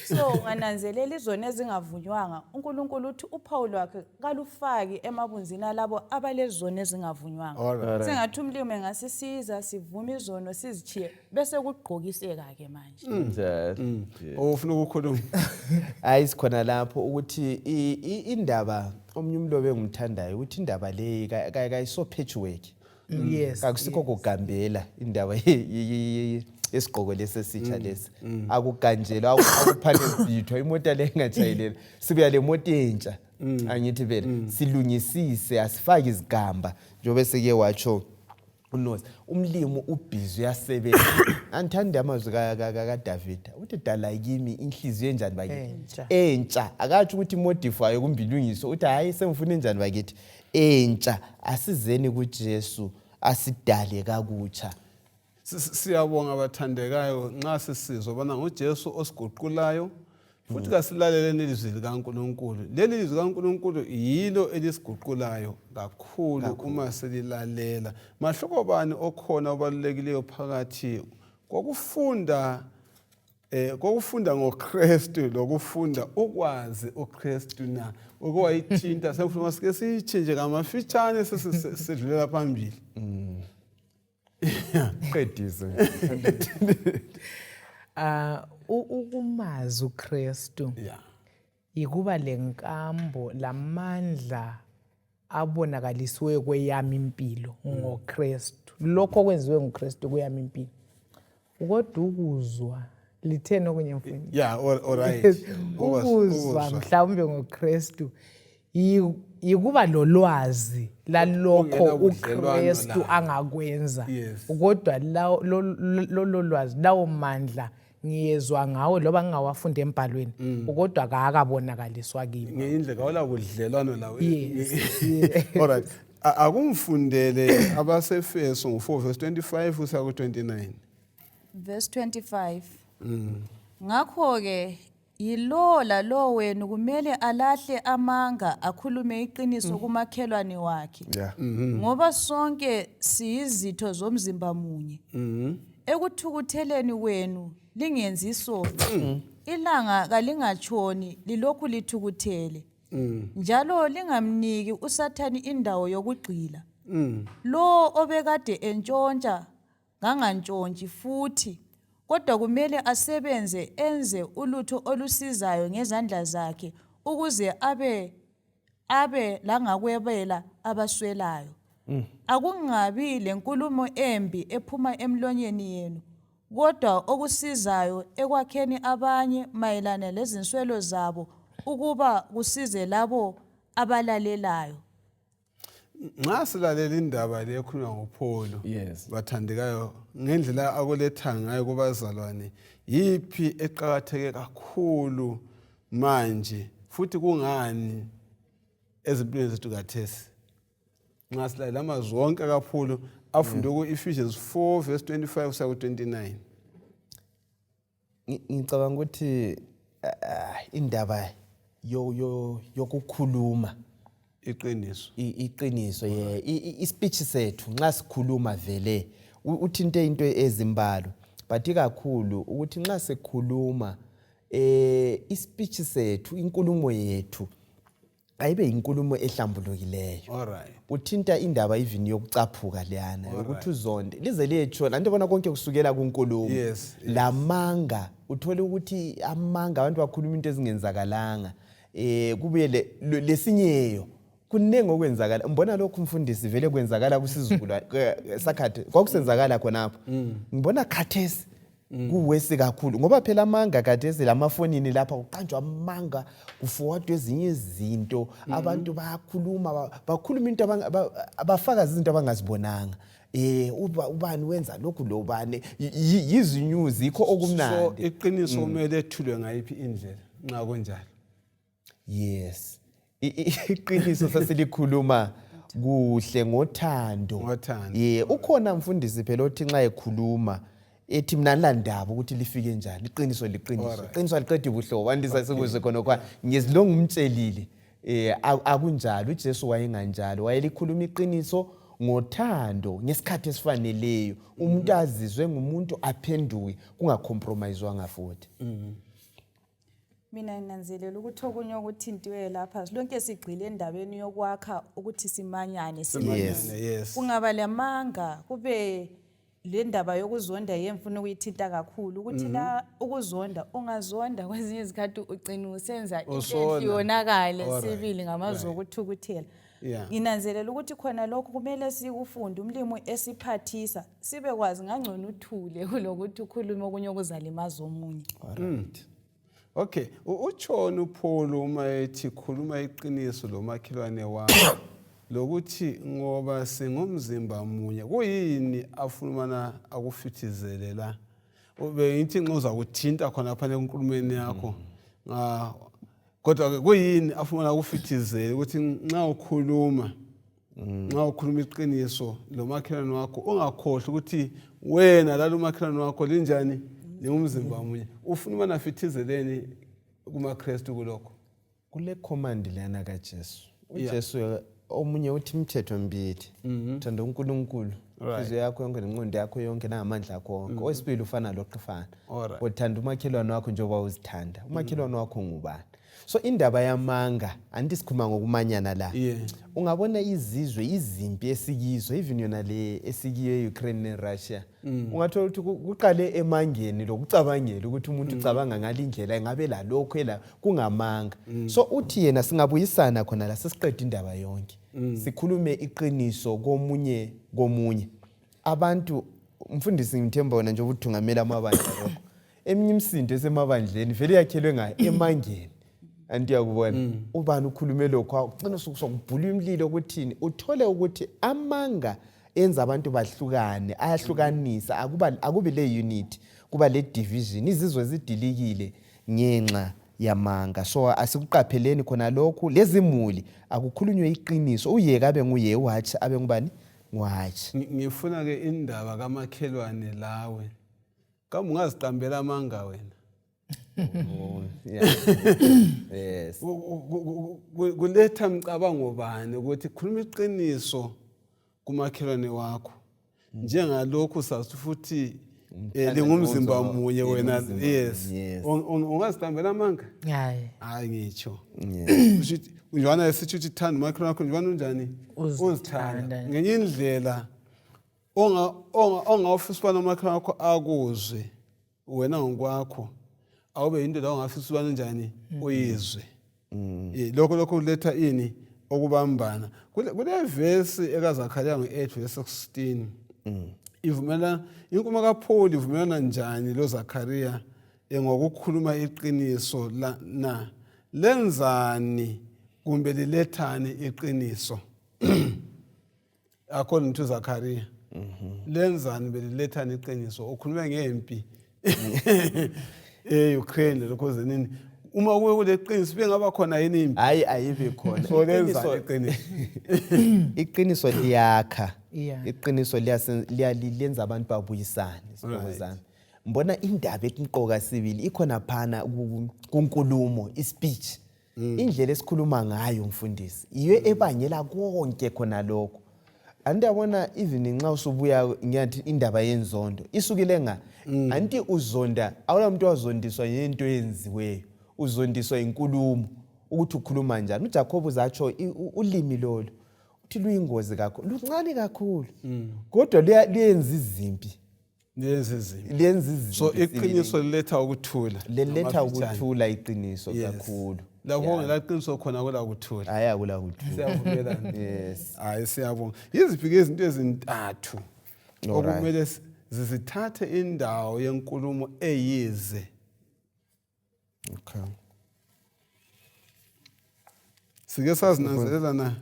So ngananzelela izona ezingavunywanga uNkulunkulu uthi uPaul wakhe kalufaki emabunzini alabo abalezona ezingavunywanga. Sengathi umlimi ngasisiza sivume izono sizichiye bese kugqokiseka ke manje. Ufuna ukukhuluma Ayisikhona lapho ukuthi indaba omnye umlobe engimthandayo ukuthi indaba le kayiso patchwork. Yes. Akusikho kugambela indaba yesigqoko lesesitsha lesi. Akuganjela akuphane ibhithwa imoto le engatshayelela. Sibuya le moto entsha. Angithi vele silungisise asifaki izigamba njobe seke watsho unozi umlimo ubhizi uyasebenza. Anthanda amazwi kaDavida uthi dala kimi inhliziyo enjani bakithi entsha akathi ukuthi modify kumbe ilungiso uthi hayi semfuna enjani bakithi entsha asizeni kuJesu asidale kakutsha. Siyabonga abathandekayo nxa sisizwa bona nguJesu osiguqulayo futhi kasilaleleni ilizwi likaNkulunkulu. Leli lizwi likaNkulunkulu yilo elisiguqulayo kakhulu uma selilalela. Mahluko bani okhona obalulekileyo phakathi kokufunda ngoKristu lokufunda ukwazi uKristu na okwayithinta sefuna sike sichinje kamafitshane sesidlulela phambili. Qedise. Ukumazi uKristu ikuba lenkambo lamandla abonakalisiwe kweyami impilo ngoKristu. Lokho okwenziwe nguKristu kweyami impilo. Kodwa ukuzwa lithena okunye mfundisi. Alright. Ukuzwa mhlawumbe ngoKristu ikuba lolwazi lalokho uKristu angakwenza. Kodwa lo lwazi lawo mandla ngiyezwa ngawo loba ngingawafunda embhalweni kodwa akakabonakaliswa kimi. Ngeindlela wala kudlelwana lawo. Alright. Akumfundele abasefeso ngo4 verse 25 usiya ku29. Verse 25. Ngakho ke lo wenu kumele alahle amanga akhulume iqiniso kumakhelwane wakhe. Ngoba sonke siyizitho zomzimba munye. Ekuthukutheleni wenu lingenzi isono. Ilanga kalingatshoni lilokhu lithukuthele. Njalo lingamniki uSathani indawo yokugxila. Lo obekade entshontsha ngangantshontshi futhi kodwa kumele asebenze enze ulutho olusizayo ngezandla zakhe ukuze abe langakwebela abaswelayo. Akungabi lenkulumo embi ephuma emlonyeni yenu kodwa okusizayo ekwakheni abanye mayelana lezinswelo zabo ukuba kusize labo abalalelayo. Nxa silalela indaba le ekhulunywa nguPaul bathandekayo ngendlela akuletha ngayo kubazalwane yipi eqhakatheke kakhulu manje futhi kungani ezimpilweni zethu kathesi. Nxa silalela amazwi wonke kaPaul afundwe ku-Ephesians 4 verse 25 kuya ku29. Ngicabanga ukuthi indaba yokukhuluma iqiniso ispeech sethu nxa sikhuluma vele uthinte into ezimbalo but kakhulu ukuthi nxa sikhuluma ispeech sethu inkulumo yethu ayibe inkulumo ehlambulukileyo. Alright. Uthinta indaba even yokucaphuka leyana ukuthi uzonde lize liyetsho lanto bona konke kusukela kunkulumo. Lamanga uthola ukuthi amanga abantu bakhuluma into ezingenzakalanga kubuye lesinyeyo kunenge okwenzakala. Ngibona lokhu mfundisi vele kwenzakala kusizukulu sakhathi kwakusenzakala khonapho. Ngibona khathesi kuwesi kakhulu ngoba phela amanga khathesi lamafonini lapha kuqanjwa amanga kuforwardwe ezinye izinto abantu bakhuluma into abafaka izinto abangazibonanga. Ubani wenza lokhu lo bani yizinews ikho okumnandi. So iqiniso kumele ethulwe ngayiphi indlela nxa konjalo. Yes. Iqiniso sasilikhuluma kuhle ngothando. Ukhona mfundisi phela othi nxa ekhuluma ethi mina landaba ukuthi lifike njani iqiniso liqiniso. Iqiniso aliqedi ubuhlobo andisa sikuze khona kwa ngizilonga umtshelile akunjalo uJesu wayenganjalo wayelikhuluma iqiniso ngothando ngesikhathi esifaneleyo umuntu azizwe ngumuntu aphenduke kungacompromisewanga futhi. Mina nginanzelela ukuthi okunye okuthintiwe lapha silonke sigcile endabeni yokwakha ukuthi simanyane. Kungaba lemanga kube le ndaba yokuzonda yemfuna ukuyithinta kakhulu ukuthi la ukuzonda ungazonda kwezinye izikhathi ugcina usenza into yonakale sibili ngamazwi okuthukuthela. Nginanzelela ukuthi khona lokho kumele sikufunde umlimo esiphathisa sibe kwazi ngangcono uthule kulokuthi ukhulume okunye okuzalimaza omunye. Okay, utshona uPaul uma ethi khuluma iqiniso lomakhelwane wakho lokuthi ngoba singumzimba munye kuyini afuna akufithizele la ube ngithi nxa uzakuthinta khona phana enkulumeni yakho kodwa kuyini afuna akufithizele ukuthi nxa ukhuluma iqiniso lomakhelwane wakho ungakhohlwa ukuthi wena lalo makhelwane wakho linjani ngumzimba munye ufuna nafithizeleni kumaKristu kulokho? Kule command lana kaJesu. uJesu omunye uthi imithetho mbili. Thanda uNkulunkulu inhliziyo yakho yonke nengqondo yakho yonke namandla akho wonke. Owesibili ufana loqifana. Uthanda umakhelwane wakho njengoba uzithanda. Umakhelwane wakho ngubani? So indaba yamanga anti sikhuluma ngokumanyana la. Ungabona izizwe izimpi esikizo even yona le esikiye Ukraine neRussia. Ungathola ukuthi kuqale emangeni lokucabangela ukuthi umuntu ucabanga ngalindlela engabe la lokho ela kungamanga. So uthi yena singabuyisana khona la sesiqeda indaba yonke. Sikhulume iqiniso komunye. Abantu umfundisi ngithemba wona nje ukuthungamela amabandla lokho. Eminye imisindo esemabandleni vele yakhelwe emangeni. Andiyakubona ubani ukhulume lokho ugcina sokubhula imlilo ukuthini uthole ukuthi amanga enza abantu bahlukane ayahlukanisa akubi le unity kuba le division izizwe ezidilikile ngenxa yamanga. So asikuqapheleni khona lokho lezimuli akukhulunywe iqiniso uyeka abe nguye watch abe ngubani watch. Ngifuna ke indaba kamakhelwane lawe kambe ungaziqambela amanga wena. Yes. Kuletha mcabango bani ukuthi khuluma iqiniso kumakhelwane wakho njengalokho sathi futhi lingumzimba munye wena. Yes. Ungaziqambela amanga? Hayi ngitsho. Unjwana esithi uthi thanda umakhelwane wakho njwana unjani? Uzithanda. Ngenye indlela ongawufisa ubana umakhelwane wakho akuzwe wena ngokwakho. Awube into la ongafisa ubani njani uyizwe. Lokho kuletha ini okubambana. Kule verse ekaZakhariya ngo-8 verse 16. Ivumela inkulumo kaPaul ivumelana njani lo Zakhariya ngokukhuluma iqiniso na lenzani kumbe lilethani iqiniso. According to Zakhariya. Lenzani belilethani iqiniso ukhuluma ngempi. Ukraine lokho zenini uma kuwe kuleqiniso bengaba khona yini impi? Hayi ayibe khona. So lenza iqiniso. Iqiniso liyakha. Iqiniso liyalenza abantu babuyisane sibozana. Mbona indaba eqoqa sibili ikhona phana kunkulumo ispeech. Indlela esikhuluma ngayo mfundisi iyo ebangela konke khona lokho. Andiyabona even nxa usubuya ngiyathi indaba yenzondo isukile anti uzonda awula umuntu wazondiswa yento yenziweyo uzondiswa inkulumo ukuthi ukhuluma njani. uJacob zatsho ulimi lolo uthi luyingozi kakhulu luncane kakhulu kodwa liyenza izimpi. So iqiniso liletha ukuthula. Liletha ukuthula iqiniso kakhulu. Lapho ngela qiniso khona kula ukuthula. Hayi akula ukuthula. Siyavumelana. Yes. Hayi siyabonga. Yiziphi izinto ezintathu okumele zisithathe indawo yenkulumo eyize. Okay. Sike sazinanzelela na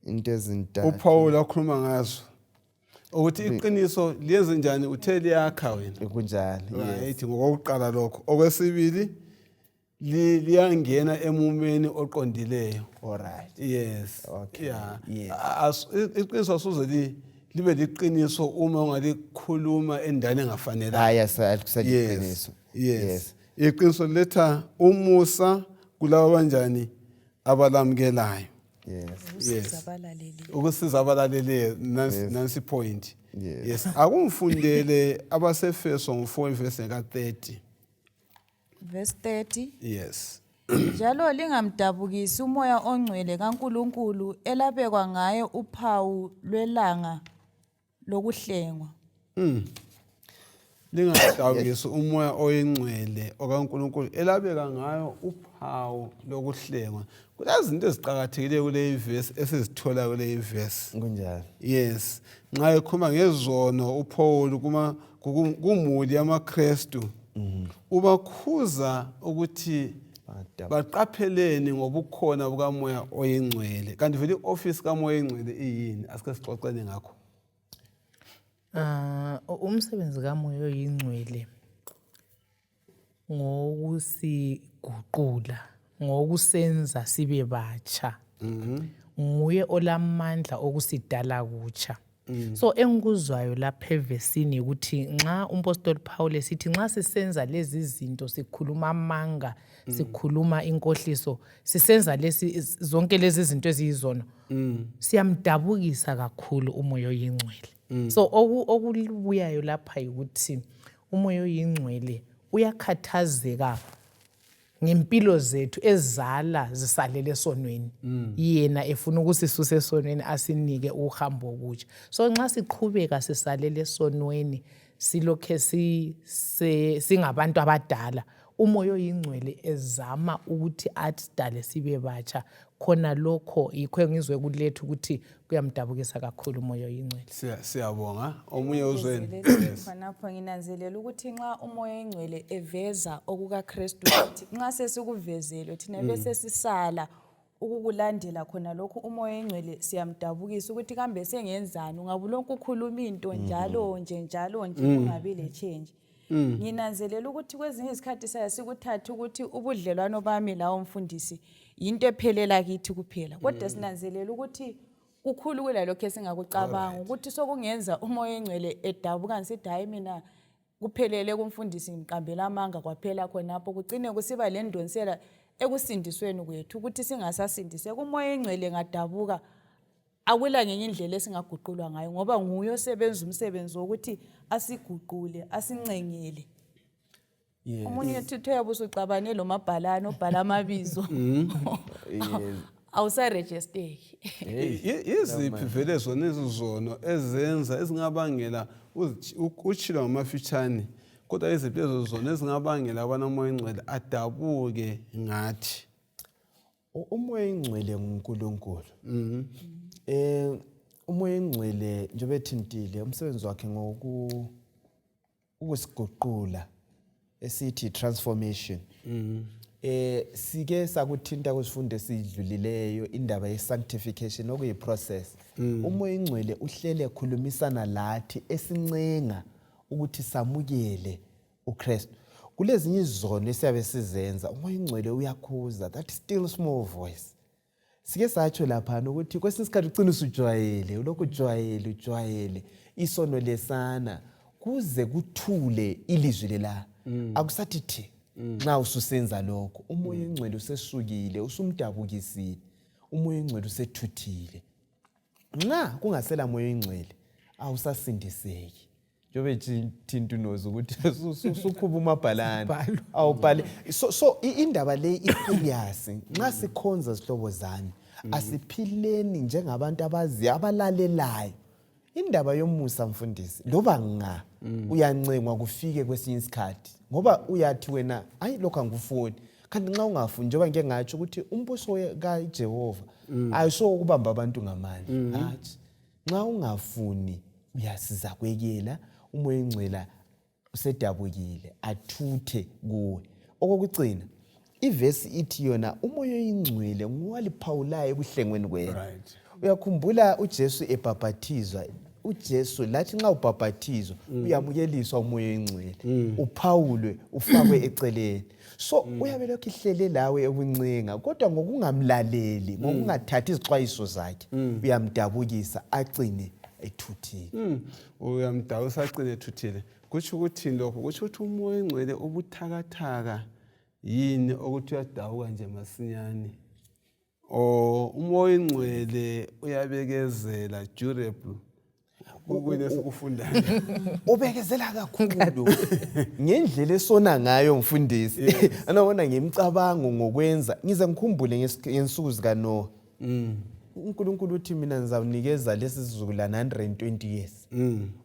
into ezintathu uPaul akhuluma ngazo ukuthi iqiniso liyenze njani uthe liyakha wena. Kunjalo. Right ngokuqala lokho. Okwesibili liyangena emumeni oqondileyo. Alright. Yes. Okay. Yeah. Iqiniso asuze libe liqiniso uma ungalikhuluma endane engafanele. Hayi asaliqiniso. Yes. Iqiniso letha umusa kulabo banjani abalamukelayo. Yes. Ukusiza abalaleli nansi point. Yes. Akumfundele abasefeso ngo4 verse ka30. Verse 30. Yes. Njalo lingamdabukisi umoya ongcwele kaNkulunkulu elabekwa ngaye uphawu lwelanga lokuhlengwa. Lingamdabukisi umoya oyingcwele okaNkulunkulu elabeka ngayo uphawu lokuhlengwa. Kulezinto eziqhakathekile kule verse esizithola kule verse. Kunjalo. Yes. Nxa ekhuluma ngezono uPaul kumuli yamaKristu ubakhuza ukuthi baqapheleni ngobukhona bukamoya oyingcwele. Kanti vele ioffice kamoya oyingcwele iyini? Asike sixoxene ngakho. Umsebenzi kamoya oyingcwele ngokusiguqula ngokusenza sibe batsha. Nguye olamandla okusidala kutsha. So engikuzwayo lapha evesini ukuthi nxa umpostoli Paul esithi nxa sisenza lezi zinto sikhuluma amanga sikhuluma inkohliso sisenza lezi zonke lezi zinto eziyizona siyamdabukisa kakhulu umoya oyingcwele. So okubuyayo lapha ukuthi umoya oyingcwele uyakhathazeka ngempilo zethu ezala zisalele esonweni yena efuna ukusisusa esonweni asinike uhambo okutsha. So nxa siqhubeka sisalele esonweni silokhe singabantu abadala umoya oyingcwele ezama ukuthi asidale sibe batsha khona lokho yikho ngizwe kulethu ukuthi kuyamdabukisa kakhulu umoya oyingcwele. Siyabonga. Omunye uzweni. Khonapho nginanzelela ukuthi nxa umoya oyingcwele eveza okuka Khristu ukuthi nxa sesikuvezele thina bese sisala ukukulandela khona lokho umoya oyingcwele siyamdabukisa ukuthi kambe sengenzani ungabulonke ukhuluma into njalo nje kungabi le change. Nginanzelela ukuthi kwezinye izikhathi sikuthatha ukuthi ubudlelwano bami lawo mfundisi into ephelela kithi kuphela kodwa sinanzelela ukuthi kukhulu kulalokho esingakucabanga ukuthi sokungenza umoya oyingcwele edabuka ngithi hayi mina kuphelele kumfundisi ngiqambela amanga kwaphela khonapho kugcine kusiba le ndonsela ekusindisweni kwethu ukuthi singasasindise umoya oyingcwele ngadabuka akula ngenye indlela esingaguqulwa ngayo ngoba nguye osebenza umsebenzi wokuthi asiguqule asincengele. Umunye uthithe yabusucabane lo mabhalana obhala amabizo awusaregisteki. Iziphi vele zona izizono ezenza ezingabangela uchilo ngamafitshane kodwa iziphi lezo zona ezingabangela abana umoya oyingcwele adabuke ngathi? Umoya oyingcwele nguNkulunkulu. Umoya oyingcwele njengoba ethintile umsebenzi wakhe ngokusiguqula esithi transformation. Sike sakuthinta kusifundo esidlulileyo indaba ye sanctification okuyi process. Umoya oyingcwele uhlele ekhulumisana lathi esincenga ukuthi samukele uKristu. Kulezinye izono esiyabe sizenza umoya oyingcwele uyakhuza, that still small voice. Sike satsho lapha ukuthi kwesinye isikhathi ucina usujwayele ulokhu ujwayele isono lesana kuze kuthule ilizwi lela akusathi thi nxa ususenza lokho umoya oyingcwele usesukile usumdabukisile umoya oyingcwele usethuthile. Nxa kungasela moya oyingcwele awusasindiseki njengoba thinta unozi ukuthi usukhuba umabhalana awubhale. So indaba le iserious nxa sikhonza sihlobo zami asiphileni njengabantu abazi abalalelayo indaba yomusa mfundisi loba uyancengwa kufike kwesinye isikhathi ngoba uyathi wena hayi lokho angifuni kanti nxa ungafuni njengoba ngeke ngatsho ukuthi umbuso kaJehova ayisho ukubamba abantu ngamandla hathi nxa ungafuni uyasiza kwekela umoya oyingcwele usedabukile athuthe kuwe. Okugcina ivesi ithi yona umoya oyingcwele nguwaliphawulayo ebuhlengweni kwenu. Uyakhumbula uJesu ebhaphathizwa uJesu lathi nxa ubhaphathizwa uyamukeliswa umoya oyingcwele uphawulwe ufakwe eceleni. So uyabe lokhu ihlele lawe ebuncenga kodwa ngokungamlaleli ngokungathathi izixwayiso zakhe uyamdabukisa agcine ethuthile. Uyamdabukisa agcine ethuthile. Kutsho ukuthi lokho kutsho ukuthi umoya oyingcwele ubuthakathaka yini ukuthi uyadabuka nje masinyane? Umoya oyingcwele uyabekezela durable ukuyini esikufundayo. Ubekezela kakhulu ngendlela esona ngayo mfundisi. Anabona ngemicabango ngokwenza ngize ngikhumbule ngensuku zika Noah. uNkulunkulu uthi mina ngizawunikeza lesi sizukulwana 120 years.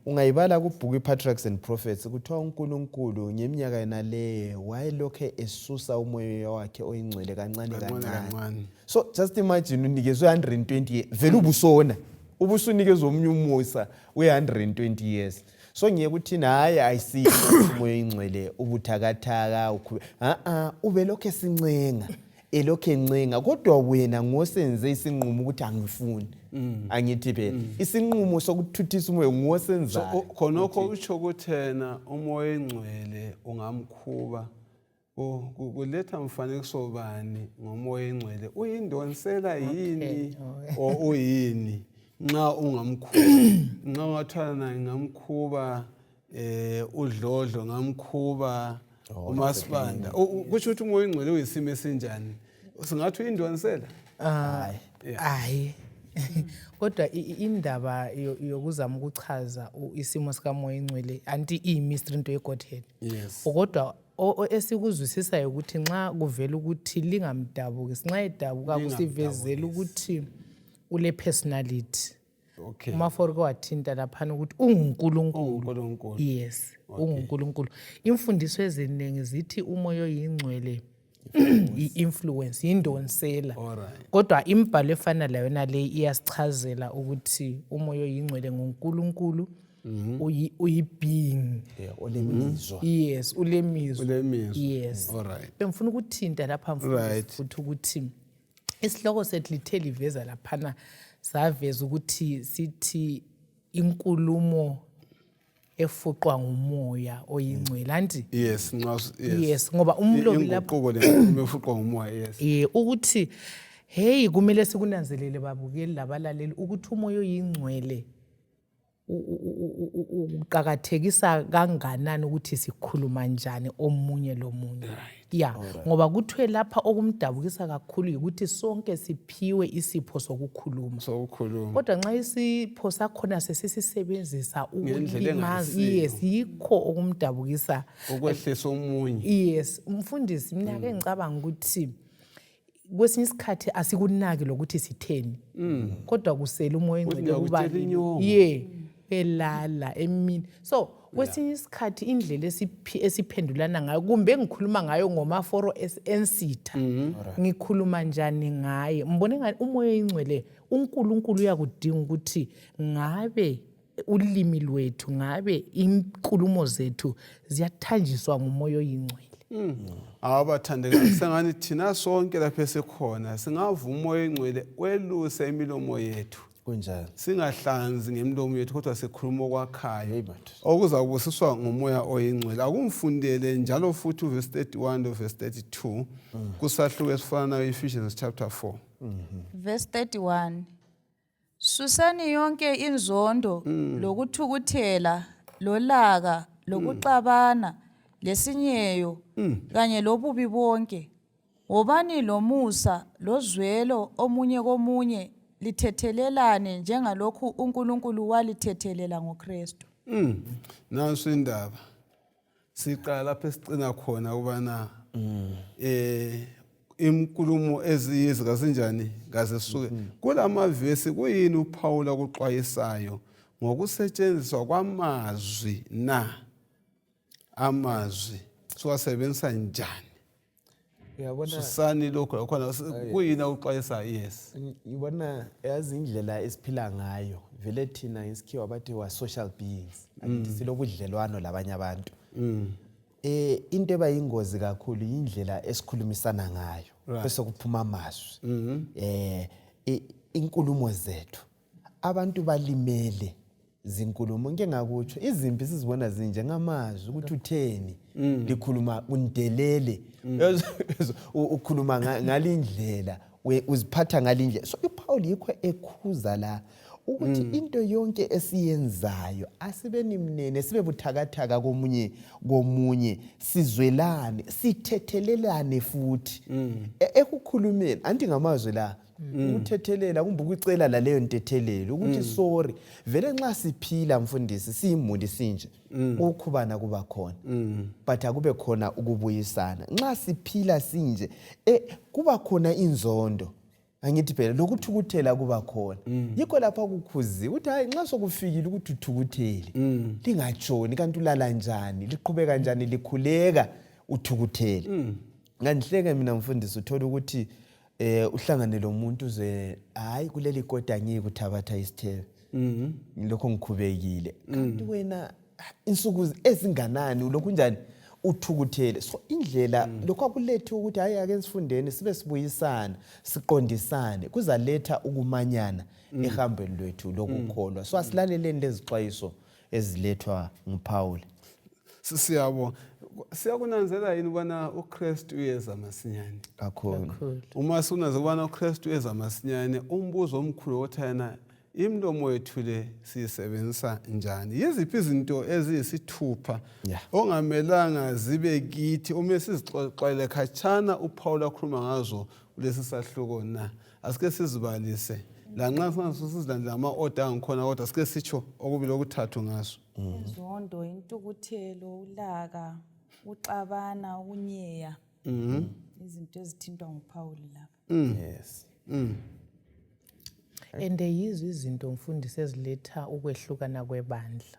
Ungayibala kubhuku iPatriarchs and Prophets kuthiwa uNkulunkulu ngeminyaka yena le wayelokhe esusa umoya wakhe oyingcwele kancane kancane. So just imagine unikezwe 120 years vele ubusona ubusunikezwe omunye umusa we120 years. So ngiyeke ukuthina hayi ayisiyo umoya oyingcwele ubuthakathaka ubelokhe sincenga elokhe encenga kodwa wena ngosenze isinqumo ukuthi angifuni angithi phela isinqumo sokuthuthisa umoya ngosenza. So khonokho utsho kuthena umoya oyingcwele ungamkhuba kuletha mfanekiso bani ngomoya oyingcwele uyindonsela yini o uyini nxa ungamkhuba nxa ungathana ngamkhuba udlodlo ngamkhuba umasibanda kusho ukuthi umoya ingcwele uyisimo esinjani singathi uyindonsela hayi kodwa indaba yokuzama ukuchaza isimo sikamoya ingcwele anti iyimystery into yegodhead kodwa esikuzwisisayo ukuthi nxa kuvela ukuthi lingamdabuki nxa edabuka kusivezela ukuthi ule personality umaforike wathinta laphana ukuthi ungunkulunkulu yes ungunkulunkulu imfundiso eziningi zithi umoya oyingcwele i-influence yindonsela kodwa imibhalo efana layona le iyasichazela ukuthi umoya oyingcwele ngunkulunkulu uyi-being olemizwa yes ulemizwa yes bengifuna ukuthinta lapha futhi ukuthi isihloko sethu lithe liveza laphana saveza ukuthi sithi inkulumo efuqwa ngumoya oyingcwele anti yes ngoba umlobi lapho efuqwa ngumoya ukuthi hey kumele sikunanzelele babukeli labalaleli ukuthi umoya oyingcwele uqhakathekisa kanganani ukuthi sikhuluma njani omunye lomunye ngoba kuthiwe lapha okumdabukisa kakhulu ukuthi sonke siphiwe isipho sokukhuluma kodwa nxa isipho sakhona sesisebenzisa ukulimaza yes yikho okumdabukisa ukwehlisa omunye yes mfundisi mina ke ngicabanga ukuthi kwesinye isikhathi asikunaki lokuthi sitheni kodwa kusela umoya engcwele kuba elala emini so kwesinye isikhathi indlela esiphendulana ngayo kumbe engikhuluma ngayo ngomaforo ensitha ngikhuluma njani ngaye mbone ngathi umoya oyingcwele uNkulunkulu uyakudinga ukuthi ngabe ulimi lwethu ngabe inkulumo zethu ziyathanjiswa ngumoya oyingcwele abathandekayo sengani thina sonke lapha esikhona singavuma umoya oyingcwele weluse imilomo yethu kunjani singahlanzi ngemlomo yethu kodwa sikhuluma okwakhayo okuzabusiswa ngomoya oyingcwele akumfundele njalo futhi uverse 31 no verse 32 kusahluko esifana nayo Ephesians chapter 4 verse 31 susani yonke inzondo lokuthukuthela lolaka lokuxabana lesinyeyo kanye lobubi bonke wobani lomusa lozwelo omunye komunye lithethelelane njengalokhu uNkulunkulu walithethelela ngoKristu naso indaba siqala lapha esicina khona ubana inkulumo eziyizika sinjani ngaze suke kulamavesi kuyini uPaul akuxwayisayo ngokusetshenziswa kwamazwi amazwi siwasebenzisa njani uyabona susani lokho khona kuyini ukuxwayisa yes ngibona yazi indlela esiphila ngayo vele thina isikhiwa bathi wa social beings anti silobudlelwano labanye abantu into ebayingozi kakhulu indlela esikhulumisana ngayo bese kuphuma amazwi inkulumo zethu abantu balimele zinkulumo ngeke ngakutsho izimpi sizibona zinje ngamazwi ukuthi utheni likhuluma undelele ukhuluma ngalindlela uziphatha ngalindlela so uPaul yikho ekhuza la ukuthi into yonke esiyenzayo asibeni mnene sibe buthakathaka komunye sizwelane sithethelelane futhi ekukhulumeni anti ngamazwi la ukuthethelela kumbe ukucela la leyo ntethelelo ukuthi sorry vele nxa siphila mfundisi siyimuli sinje ukukhubana kuba khona but akube khona ukubuyisana nxa siphila sinje kuba khona inzondo angithi phela lokuthukuthela kuba khona yikho lapha kukhuzi ukuthi hayi nxa sokufikile ukuthi uthukuthele lingajoni kanti ulala njani liqhubeka kanjani likhuleka uthukuthele ngandihleke mina mfundisi uthola ukuthi uhlangane lo muntu uze hayi kuleli kodwa ngikuthabatha isithebe ngilokho ngikhubekile kanti wena insuku ezinganani ulokhu njani uthukuthele so indlela lokho akulethe ukuthi hayi ake sifundeni sibe sibuyisana siqondisane kuzaletha ukumanyana ehambeni lwethu lokukholwa so asilaleleni lezixwayiso ezilethwa nguPaul siyabonga siyakunanzela yini ubana uKristu uyeza masinyane kakhulu uma sunanzela ubana uKristu uyeza masinyane umbuzo omkhulu othana imlomo yethu le siyisebenzisa njani? Yiziphi izinto eziyisithupha ongamelanga zibe kithi uma sizixoxele khatshana uPaul akhuluma ngazo kulesi sahluko na? Asike sizibalise. La nxa sizilandela ama-order angikhona kodwa sike sitsho okubili okuthathu ngaso. Inzondo, intukuthelo, ulaka, uxabana, ukunyeya. Izinto ezithintwa nguPaul lapha. Yes. And yizo izinto mfundisi eziletha ukwehlukana kwebandla.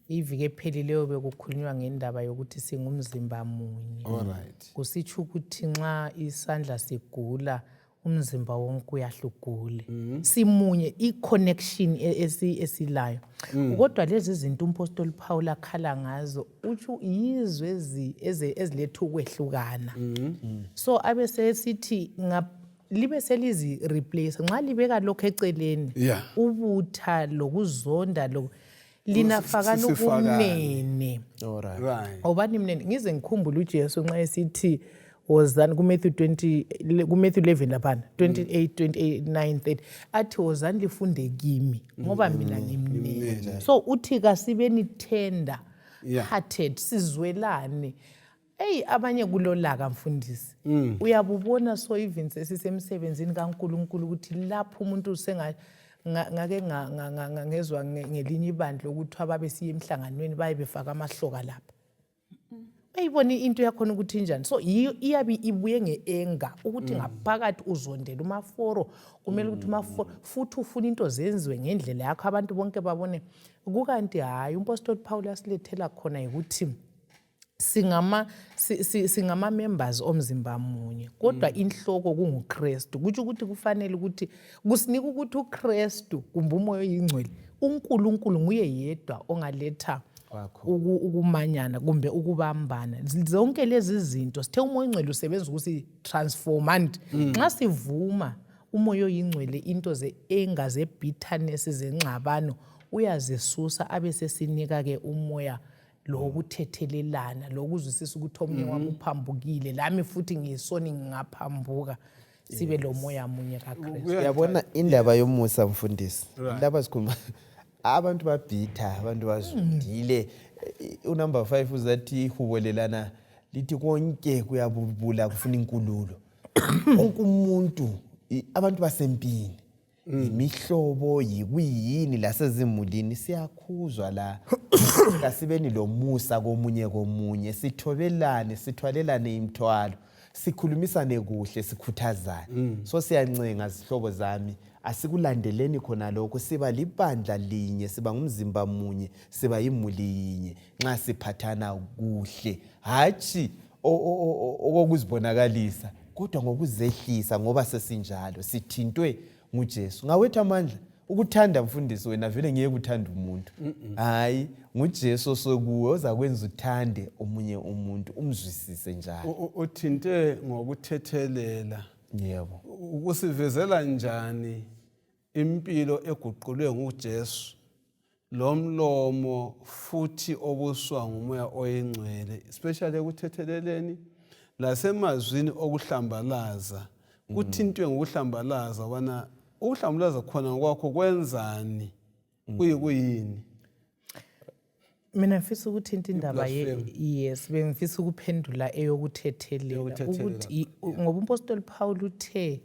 Iviki ephelileyo bekukhulunywa ngendaba yokuthi singumzimba munye. Alright. Kusitsho ukuthi nxa isandla sigula umzimba wonke uyahlugule. Simunye i-connection esilayo. Kodwa lezi zinto umpostoli Paul akhala ngazo uthi yizo eziletha ukwehlukana. So abesesithi libe selizi replace nxa libeka lokho eceleni ubutha lokuzonda linafakana ukumene. Alright. Awubani mnene ngize ngikhumbule uJesu nxa esithi wozani kuMatthew 11 lapha 28:29-30 athi wozani lifunde kimi ngoba mina ngimnene. So uthi kasibeni tender hearted sizwelane. Abanye kulolaka mfundisi. Uyabubona so even sesisemsebenzini kaNkulunkulu ukuthi lapho umuntu ngake ngezwa ngelinye ibandla ukuthi ababe siye emhlanganweni baye befaka amahloka lapha. Bayibona into yakhona ukuthi njani. So iyabe ibuye ngeenga ukuthi ngaphakathi uzondela umaforo kumele ukuthi umaforo futhi ufuna into zenziwe ngendlela yakho abantu bonke babone. Kukanti hayi umpostoli Paul asilethela khona ukuthi singama members omzimba munye kodwa inhloko kunguKhristu. Kuthi ukuthi kufanele ukuthi kusinika ukuthi uKhristu kumbe umoya oyingcwele uNkulunkulu nguye yedwa ongaletha ukumanyana kumbe ukubambana. Zonke lezi zinto sithe umoya oyingcwele usebenza ukuthi transform and nxa sivuma umoya oyingcwele into ze-anger ze-bitterness zengxabano uyazisusa abesesinika ke umoya lokuthethelelana lokuzwisisa ukuthi omnye wami uphambukile lami futhi ngiyisoni ngingaphambuka sibe lo moya munye kaKhristu. Uyabona indaba yomusa mfundisi. Lapha sikhuluma abantu babhitha abantu bazundile. Unumber 5 uzathi ihubelelana lithi konke kuyabubula kufuna inkululo. Wonke umuntu abantu basempini imihlobo yikuyini lasezimulini siyakhuzwa la kasibeni lo musa komunye sithobelane sithwalelane imthwalo sikhulumisane kuhle sikhuthazane. So siyancenga zihlobo zami asikulandeleni khona lokho siba libandla linye siba ngumzimba munye siba imuli yinye nxa siphathana kuhle hathi okuzibonakalisa kodwa ngokuzehlisa ngoba sesinjalo sithintwe nguJesu. Ngawethu amandla ukuthanda mfundisi wena vele ngeke uthanda umuntu. Hayi nguJesu sokuwe ozakwenza uthande omunye umuntu umzwisise njalo. Uthinte ngokuthethelela. Yebo. Ukusivezela njani impilo eguqulwe nguJesu lo mlomo futhi obuswa ngumoya oyingcwele especially ekuthetheleleni lasemazwini okuhlambalaza. Kuthintwe ngokuhlambalaza wana ukuhlambalaza khona kwakho kwenzani kuyini? Mina mfisa ukuthinta indaba yes bengifisa ukuphendula eyokuthethelela ukuthi ngoba umpostoli Paul uthe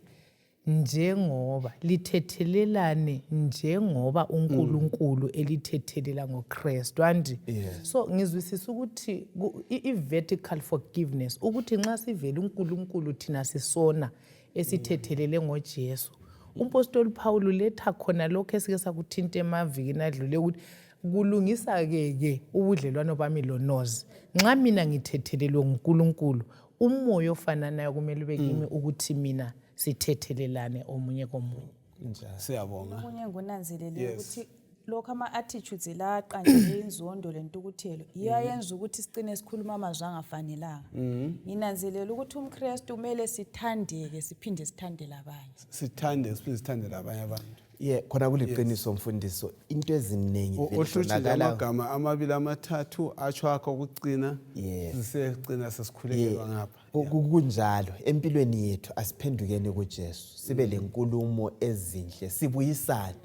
njengoba lithethelelane njengoba uNkulunkulu elithethelela ngoKhristu andi. So ngizwisisa ukuthi i-vertical forgiveness ukuthi nxa sivele uNkulunkulu thina sisona esithethelele ngoJesu. Umpostoli Paul uletha khona lokho esike sakuthinta emavikini adlule ukuthi kulungisa ke ubudlelwano bami lonozi. Nxa mina ngithethelelwe nguNkulunkulu umoya ofananayo kumele ube kimi ukuthi mina sithethelelane omunye komunye. Siyabonga. Omunye ngunanzelele ukuthi lokho ama-attitudes la aqanjele inzondo lentukuthelo iyayenza ukuthi sicine sikhuluma amazwi angafanelanga. Nginanzelela ukuthi uMkristu kumele sithandeke siphinde sithandele abanye. Sithandele abanye abantu. Khona kuliqiniso mfundiso into eziningi ohlutshela amagama amabili amathathu atsho akho ukucina sisegcina sesikhulekela ngapha. Kunjalo empilweni yethu asiphendukeni kuJesu sibe lenkulumo ezinhle sibuyisane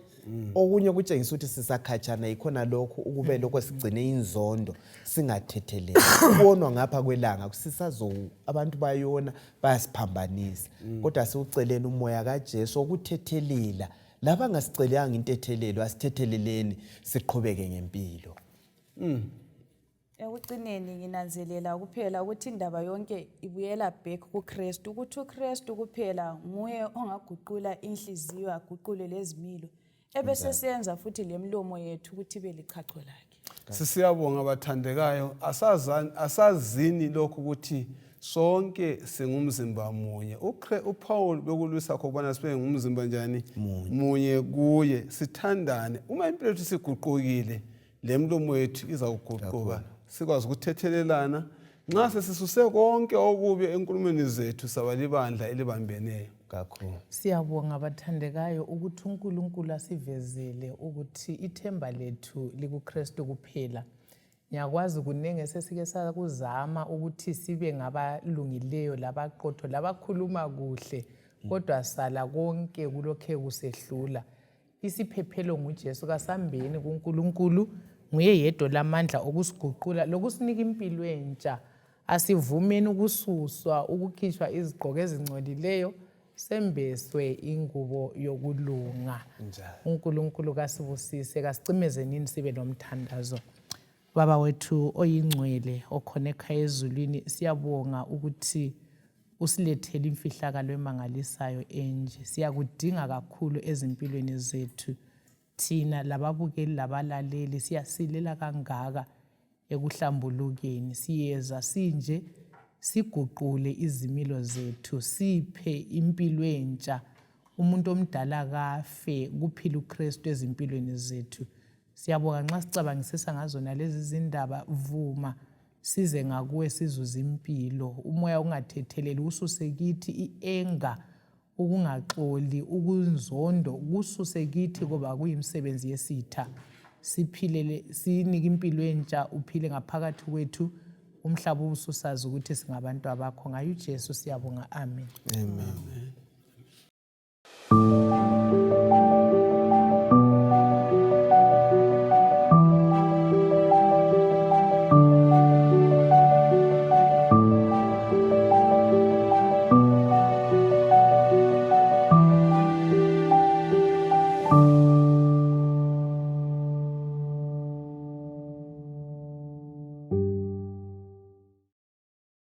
okunye kutshengisa ukuthi sisakhatshana ikhona lokho ukube lokho sigcine inzondo singathetheleli ubonwa ngapha kwelanga sisazo abantu bayona bayasiphambanisa kodwa siuceleni umoya kaJesu okuthethelela laba ngasicelanga intethelelo asithetheleleni siqhubeke ngempilo. Ekucineni nginanzelela kuphela ukuthi indaba yonke ibuyela back kuKhristu ukuthi uKhristu kuphela nguye ongaguqula inhliziyo aguqule lezimilo ebese senza futhi lemlomo yethu ukuthi ibe lichacho lakhe. Sisiyabonga abathandekayo asazini lokho ukuthi sonke singumzimba munye. uPaul bekulwisa khona sibe ngumzimba njani munye kuye sithandane. Uma impilo yethu siguqukile lemlomo yethu izakuguquka sikwazi ukuthethelelana nxa sesisuse konke okubi enkulumeni zethu sabalibandla elibambeneyo kakhulu. Siyabonga abathandekayo ukuthi uNkulunkulu asivezele ukuthi ithemba lethu likuKhristu kuphela. Ngiyakwazi kunenge sesike sakuzama ukuthi sibe ngabalungileyo labaqotho labakhuluma kuhle kodwa sala konke kulokhe kusehlula. Isiphephelo nguJesu kasambeni kuNkulunkulu nguye yedwa lamandla okusiguqula lokusinika impilo entsha. Asivumeni ukususwa ukukhishwa izigqoko ezingcolileyo sembeswe ingubo yokulunga. uNkulunkulu kasibusise kasicimezeni sibe nomthandazo. Baba wethu oyingcwele okhona ekhaya ezulwini siyabonga ukuthi usilethele imfihlakalo emangalisayo enje. Siyakudinga kakhulu ezimpilweni zethu. Thina lababukeli labalaleli siyasilela kangaka ekuhlambulukeni. Siyeza sinje siguqule izimilo zethu siphe impilo entsha. Umuntu omdala kafe kuphila uKhristu ezimpilweni zethu. Siyabonga nxa sicabangisisa ngazona lezi zindaba vuma size ngakuwe sizuza impilo. Umoya ungathetheleli ususe kithi ienga ukungaxoli ukunzondo kususe kithi kuba kuyimsebenzi yesitha. Siphilele sinike impilo entsha uphile ngaphakathi kwethu umhlaba ubususazi ukuthi singabantu abakho ngayo uJesu siyabonga amen. Amen.